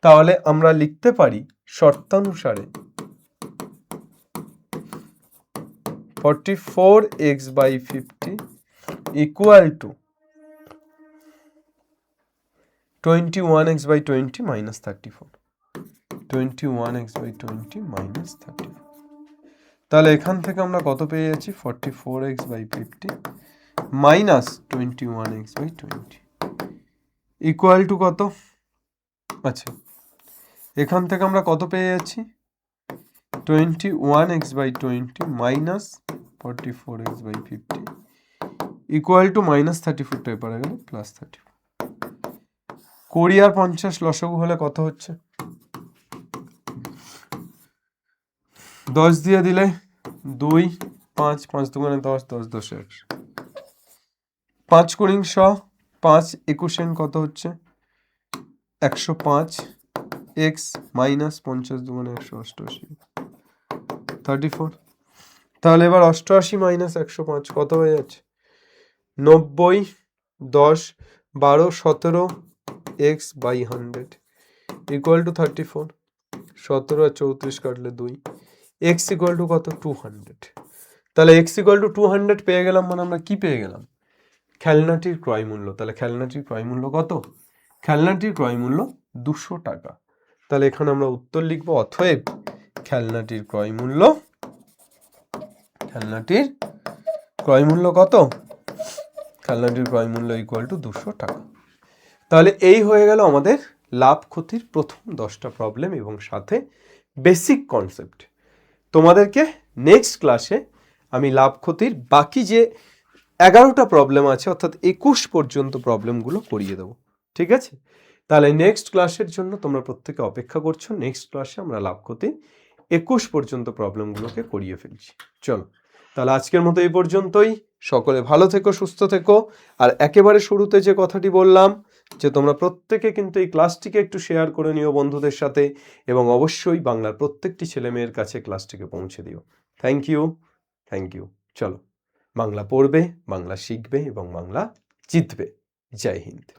তাহলে আমরা লিখতে পারি শর্তানুসারে 44x by 50 equal to 21x by 20 minus 34, 21x by 20 minus 34। তাহলে এখান থেকে আমরা কত পেয়ে যাচ্ছি? 44x by 50 minus 21x by 20 equal to কত? আচ্ছা, এখান থেকে আমরা কত পেয়ে যাচ্ছি? 21x by 20 minus 44x by 50 equal to minus 34 টাই পারা গেল প্লাস 34। 20 আর 50 লসাগু হলে কত হচ্ছে? 10 দিয়ে দিলে 2, 5, 5 দুগুণে 10, 10 10 100, 5 কুড়িং 100, 5 21 কত হচ্ছে? 105 x মাইনাস 50 দুগুণে 188, 34। তাহলে এবার 88 মাইনাস 105 কত হয়ে যাচ্ছে? 90, 10, 12, 17 x বাই 100 ইকুয়াল টু 34, 17 আর 34 কাটলে 2, x ইকুয়াল টু কত? 200। তাহলে x ইকুয়াল টু 200 পেয়ে গেলাম, মানে আমরা কি পেয়ে গেলাম? খেলনাটির ক্রয় মূল্য। তাহলে খেলনাটির ক্রয় মূল্য কত? খেলনাটির ক্রয় মূল্য 200 টাকা। তাহলে এখানে আমরা উত্তর লিখব, অতএব খেলনাটির ক্রয় মূল্য কত? খেলনাটির ক্রয় মূল্য ইকুয়াল টু 200 টাকা। তাহলে এই হয়ে গেল আমাদের লাভ ক্ষতির প্রথম 10টা প্রবলেম এবং সাথে বেসিক কনসেপ্ট। তোমাদেরকে নেক্সট ক্লাসে আমি লাভ ক্ষতির বাকি যে 11টা প্রবলেম আছে অর্থাৎ 21 পর্যন্ত প্রবলেমগুলো করিয়ে দেবো। ঠিক আছে, তাহলে নেক্সট ক্লাসের জন্য তোমরা প্রত্যেকে অপেক্ষা করছো। নেক্সট ক্লাসে আমরা লাভ ক্ষতি 21 পর্যন্ত প্রবলেমগুলোকে করিয়ে ফেলছি। চলো, তাহলে আজকের মতো এই পর্যন্তই। সকলে ভালো থেকো, সুস্থ থেকো। আর একেবারে শুরুতে যে কথাটি বললাম যে তোমরা প্রত্যেকে কিন্তু এই ক্লাসটিকে একটু শেয়ার করে নিও বন্ধুদের সাথে, এবং অবশ্যই বাংলার প্রত্যেকটি ছেলে মেয়ের কাছে ক্লাসটিকে পৌঁছে দিও। Thank you, thank you. চলো, বাংলা পড়বে, বাংলা শিখবে এবং বাংলা জিতবে। জয় হিন্দ।